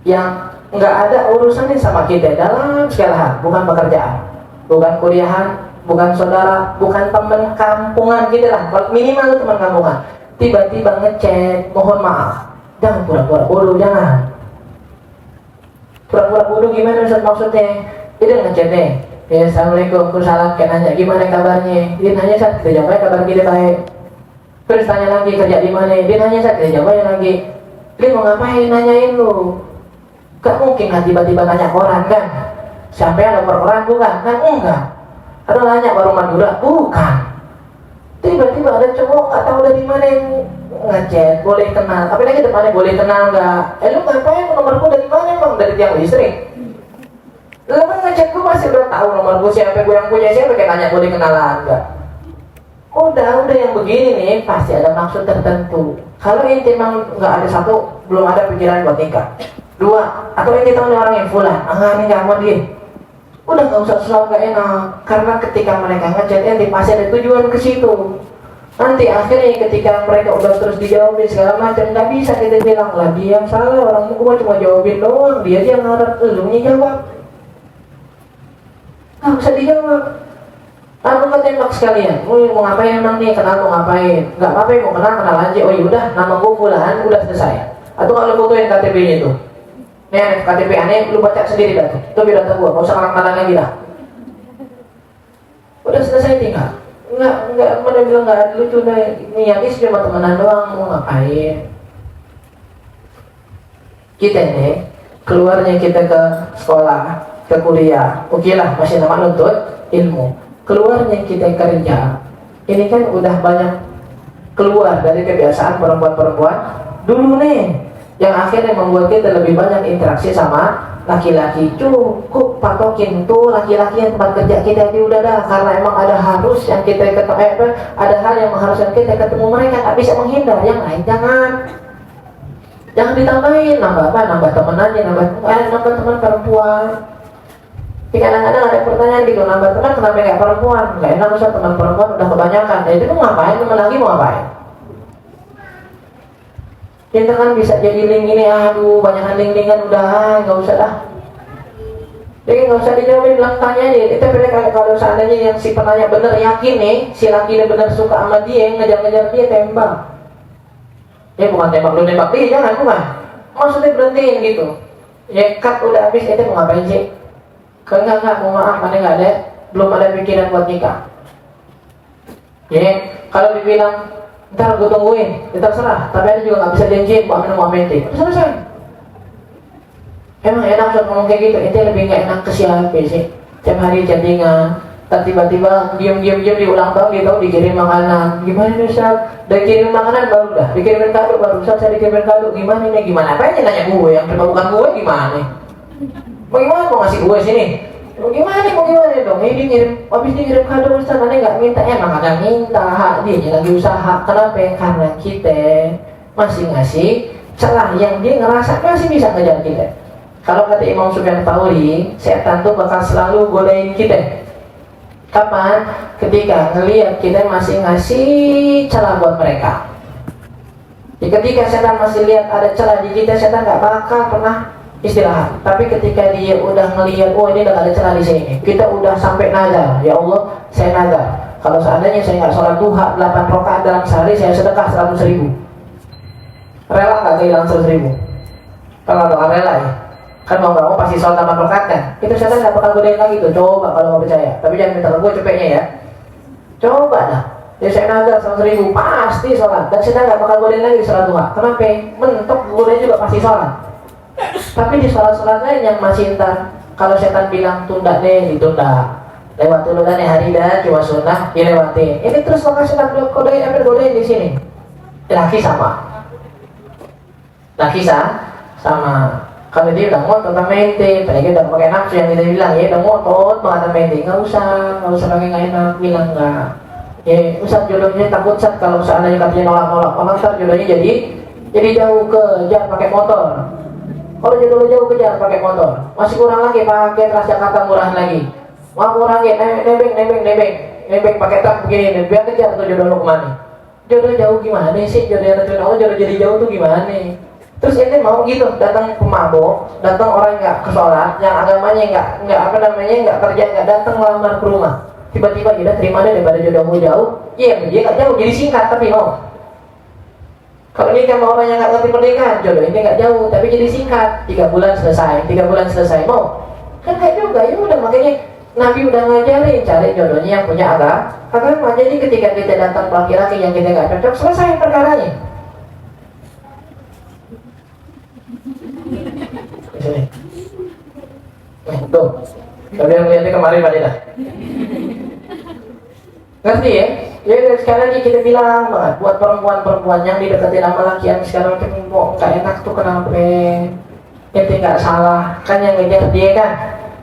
yang nggak ada urusannya sama kita dalam segala hal, bukan pekerjaan, bukan kuliahan, bukan saudara, bukan teman kampungan kita lah, minimal teman kampungan. Tiba-tiba ngechat, mohon maaf, jangan pura-pura bodoh, jangan. Pura-pura bodoh gimana Ustaz maksudnya? Dia ngechat nih, ya assalamualaikum, salam, kayak nanya gimana kabarnya? Dia nanya Ustaz, kita jawabnya kabar kita baik. Terus tanya lagi kerja di mana? Dia nanya Ustaz, kita jawabnya lagi. Dia mau ngapain nanyain lu? Gak mungkin kan tiba-tiba nanya koran kan? Siapa yang lapor koran bukan? Kan enggak. Atau nanya baru Madura? Bukan. Tiba-tiba ada cowok gak tahu dari mana yang ngechat, boleh kenal. Tapi lagi depannya boleh kenal nggak? Lu ngapain nomorku dari mana bang? Dari tiang listrik. Lu kan ngechat gue pasti udah tahu nomor gue siapa, gue yang punya siapa, kayak tanya boleh kenalan nggak? Udah yang begini nih pasti ada maksud tertentu. Kalau inti memang nggak ada satu, belum ada pikiran buat nikah. Dua, atau inti tahu orang yang fulan, ini nggak mau dia. Udah nggak usah selalu nggak enak, karena ketika mereka ngechat inti pasti ada tujuan ke situ. Nanti akhirnya ketika mereka udah terus dijawabin segala macam, nggak bisa kita bilang lah dia yang salah, orang gue cuma jawabin doang, dia ngarep lu jawab. Nggak usah dijawab. Aku nggak tembak sekalian. Mau ngapain emang nih? Kenal mau ngapain? Nggak apa-apa, mau kenal aja. Oh yaudah, nama gue fulan, udah selesai. Atau kalau fotoin KTP-nya itu, nih KTP aneh, lu baca sendiri dah. Itu biodata gue, nggak usah kenalan lagi dah. Udah selesai tinggal. Enggak, mana bilang nggak lucu deh. Niatnya cuma temenan doang, mau ngapain? Kita nih, keluarnya kita ke sekolah, ke kuliah, oke lah, masih sama nuntut ilmu. Keluarnya kita kerja, ini kan udah banyak keluar dari kebiasaan perempuan-perempuan dulu nih, yang akhirnya membuat kita lebih banyak interaksi sama laki-laki. Cukup patokin tuh laki-laki yang tempat kerja kita di udah dah, karena emang ada harus yang kita ketemu, ada hal yang mengharuskan kita ketemu mereka, nggak bisa menghindar. Yang lain jangan ditambahin, nambah temen aja, nambah teman perempuan. Kadang-kadang ada pertanyaan gitu, nambah teman kenapa nggak perempuan? Nggak enak usah teman perempuan udah kebanyakan. Jadi itu ngapain? Teman lagi mau ngapain? Kita kan bisa jadi link ini, aduh banyakan link-linkan udah, nggak usah dah. Jadi nggak usah dijawabin, bilang tanya aja. Itu kalau seandainya yang si penanya bener yakin nih, si laki ini bener suka sama dia, ngejar-ngejar dia, tembak. Ya bukan tembak, lu tembak dia, jangan, bukan. Maksudnya berhentiin gitu. Ya cut udah habis, itu mau ngapain sih? Enggak, mau maaf, mana nggak ada, belum ada pikiran buat nikah. Ya, kalau dibilang, ntar gue tungguin, ya terserah. Tapi ada juga nggak bisa janjiin, buat minum itu selesai. Emang enak Ustaz ngomong kayak gitu, itu lebih nggak enak ke siapa sih? Tiap hari chattingan, tiba-tiba diam diulang tahun gitu, dikirim makanan. Gimana nih Ustaz? Dikirim makanan baru dah, dikirimin kado baru Ustaz, saya dikirimin kado. Gimana nih? Gimana? Apa aja nanya gue, yang terima bukan gue gimana? Bagaimana mau ngasih gue sini? Mau gimana dong? Ini ngirim, habis dikirim kado Ustaz, aneh nggak minta, emang agak minta, hak dia lagi usaha. Kenapa? Karena kita masih ngasih celah yang dia ngerasa masih bisa ngejar kita. Kalau kata Imam Sufyan Tsauri, setan tuh bakal selalu godain kita. Kapan? Ketika ngelihat kita masih ngasih celah buat mereka. Ketika setan masih lihat ada celah di kita, setan nggak bakal pernah istirahat. Tapi ketika dia udah ngelihat, oh ini udah ada celah di sini, kita udah sampai nazar. Ya Allah, saya nazar. Kalau seandainya saya nggak sholat duha 8 rakaat dalam sehari, saya sedekah 100.000. Rela nggak kehilangan 100.000? Kalau nggak rela ya. Kan mau nggak mau pasti sholat 8 rakaat kan? Itu setan nggak bakal godain lagi tuh. Coba kalau nggak percaya. Tapi jangan minta ke gue cepetnya ya. Coba dah. Ya saya nazar 100.000 pasti sholat, dan saya nggak bakal godain lagi sholat duha. Kenapa? Mentok godain juga pasti sholat. Tapi di sholat-sholat lain yang masih entar, kalau setan bilang tunda deh, ditunda. Lewat dulu nih hari dah, cuma sunnah dilewati. Ini terus maka setan godain di sini. Laki sama. Sama. Kalau dia udah ngotot sama ente, apalagi udah pakai nafsu yang kita bilang, ya udah ngotot banget sama ente, nggak usah pakai nggak enak, bilang nggak. Ya Ustaz jodohnya takut Ustaz kalau seandainya katanya nolak orang Ustaz jodohnya jadi jauh kejar pakai motor. Kalau jodoh jauh kejar pakai motor, masih kurang lagi pakai Transjakarta murahan lagi. Mau kurangin nebeng pakai truk begini, biar kejar tuh jodoh lo kemana? Jodoh jauh gimana sih? Jodoh yang Allah jodoh jadi jauh tuh gimana? Terus ente mau gitu datang pemabok, datang orang nggak ke sholat, yang agamanya nggak kerja, nggak datang melamar ke rumah, tiba-tiba dia terima deh daripada jodohmu jauh. Iya dia nggak jauh, jadi singkat tapi mau. Kalau nikah sama orang yang nggak ngerti pernikahan, jodoh ini nggak jauh tapi jadi singkat, 3 bulan selesai mau. Kan kayak juga ya udah, makanya Nabi udah ngajarin cari jodohnya yang punya agama. Jadi ketika kita datang ke laki-laki yang kita nggak cocok, selesai perkaranya. Tuh, kalian lihatnya kemarin Pak Dina. Ngerti ya? Jadi sekali lagi kita bilang banget buat perempuan-perempuan yang dideketin sama laki yang sekarang kok nggak enak tuh kenapa? Ente nggak salah, kan yang ngejar dia kan.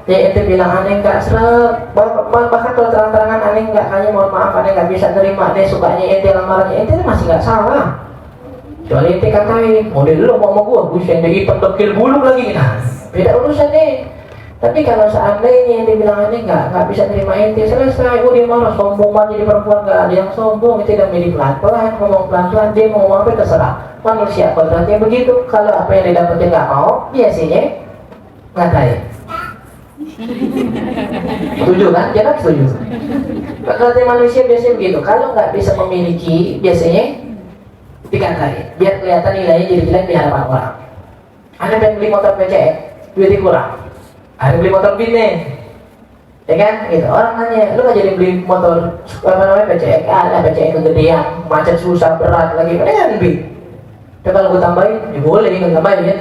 Ya ente bilang aneh nggak seret, bahkan kalau terang-terangan aneh nggak, kayaknya mohon maaf aneh nggak bisa terima deh sukanya ente lamarannya ente masih nggak salah. Kecuali ente katain, model lu mau sama gua yang jadi hitam dekil bulu lagi nah, beda urusan nih. Tapi kalau seandainya yang dibilang ini nggak bisa terima ente, selesai. Dia marah sombong banget jadi perempuan, nggak ada yang sombong. Itu udah milih pelan-pelan, ngomong pelan-pelan. Dia mau ngomong apa terserah. Manusia kodratnya begitu. Kalau apa yang didapetin nggak mau, biasanya ngatain. Setuju kan? Jangan setuju. Kodratnya manusia biasanya begitu. Kalau nggak bisa memiliki, biasanya dikatain. Biar kelihatan nilainya jadi jelek di hadapan orang. Anda pengen beli motor PCX, duitnya kurang. Ada beli motor bini, ya kan? Gitu. Orang nanya, lu nggak jadi beli motor PCX? Ada PCX kegedean, macet susah berat lagi, kan beli. Kalau gue tambahin, ya boleh gue tambahin ya.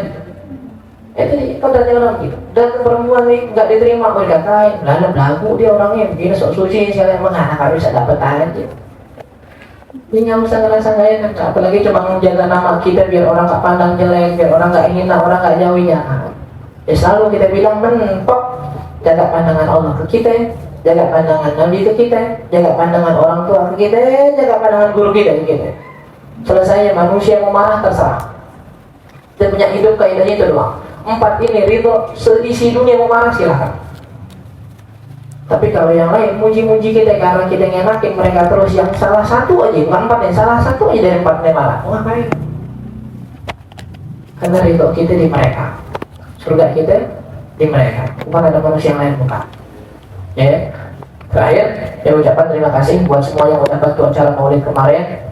Itu kodratnya orang gitu. Dan perempuan nih nggak diterima, gue dikatain, lalu belagu dia orangnya begini sok suci, sekalian menganak nggak bisa dapet aja. Ini nggak usah ngerasa nggak enak, apalagi cuma menjaga nama kita biar orang nggak pandang jelek, biar orang nggak hina, orang nggak jauhinya. Ya selalu kita bilang mentok, jaga pandangan Allah ke kita, jaga pandangan Nabi ke kita, jaga pandangan orang tua ke kita, jaga pandangan guru kita ke kita. Selesai manusia mau marah terserah. Dan punya hidup kaidahnya itu doang. 4 ini ridho, seisi dunia mau marah silahkan. Tapi kalau yang lain muji-muji kita karena kita ngenakin mereka terus, yang salah satu aja, bukan 4 yang salah satu aja dari 4 marah, ngapain? Karena ridho kita di mereka. Surga kita di mereka, bukan ada manusia yang lain, bukan. Ya, terakhir, ucapan terima kasih buat semua yang udah bantu acara Maulid kemarin.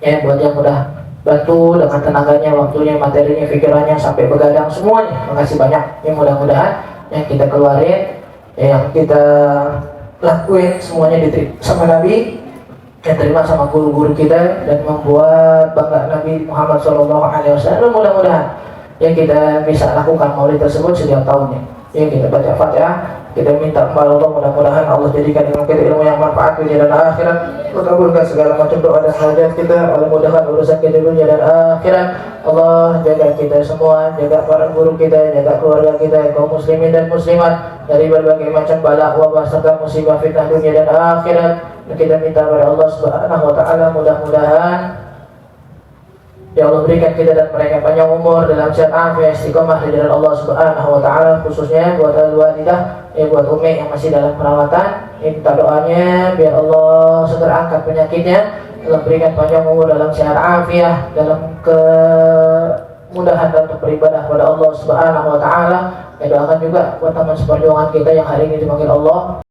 Ya, buat yang udah bantu dengan tenaganya, waktunya, materinya, pikirannya sampai begadang semuanya. Makasih banyak. Yang mudah-mudahan yang kita keluarin, yang kita lakuin semuanya diterima sama Nabi, yang terima sama guru-guru kita, dan membuat bangga Nabi Muhammad SAW. Mudah-mudahan yang kita bisa lakukan maulid tersebut setiap tahunnya. Yang kita baca Fatihah, kita minta kepada Allah, mudah-mudahan Allah jadikan ilmu kita ilmu yang manfaat dunia dan akhirat. Kabulkan segala macam doa dan hajat kita. Allah mudahkan urusan kita dunia dan akhirat. Allah jaga kita semua, jaga para guru kita, jaga keluarga kita, kaum muslimin dan muslimat dari berbagai macam bala, wabah serta musibah fitnah dunia dan akhirat. Dan kita minta kepada Allah Subhanahu wa taala mudah-mudahan ya Allah berikan kita dan mereka panjang umur dalam sehat afiat istiqomah di jalan Allah Subhanahu wa taala, khususnya buat al-walidah, buat Umi yang masih dalam perawatan. Minta doanya biar Allah segera angkat penyakitnya, Allah berikan panjang umur dalam sehat afiat, dalam kemudahan untuk beribadah kepada Allah Subhanahu wa taala. Doakan juga buat teman seperjuangan kita yang hari ini dipanggil Allah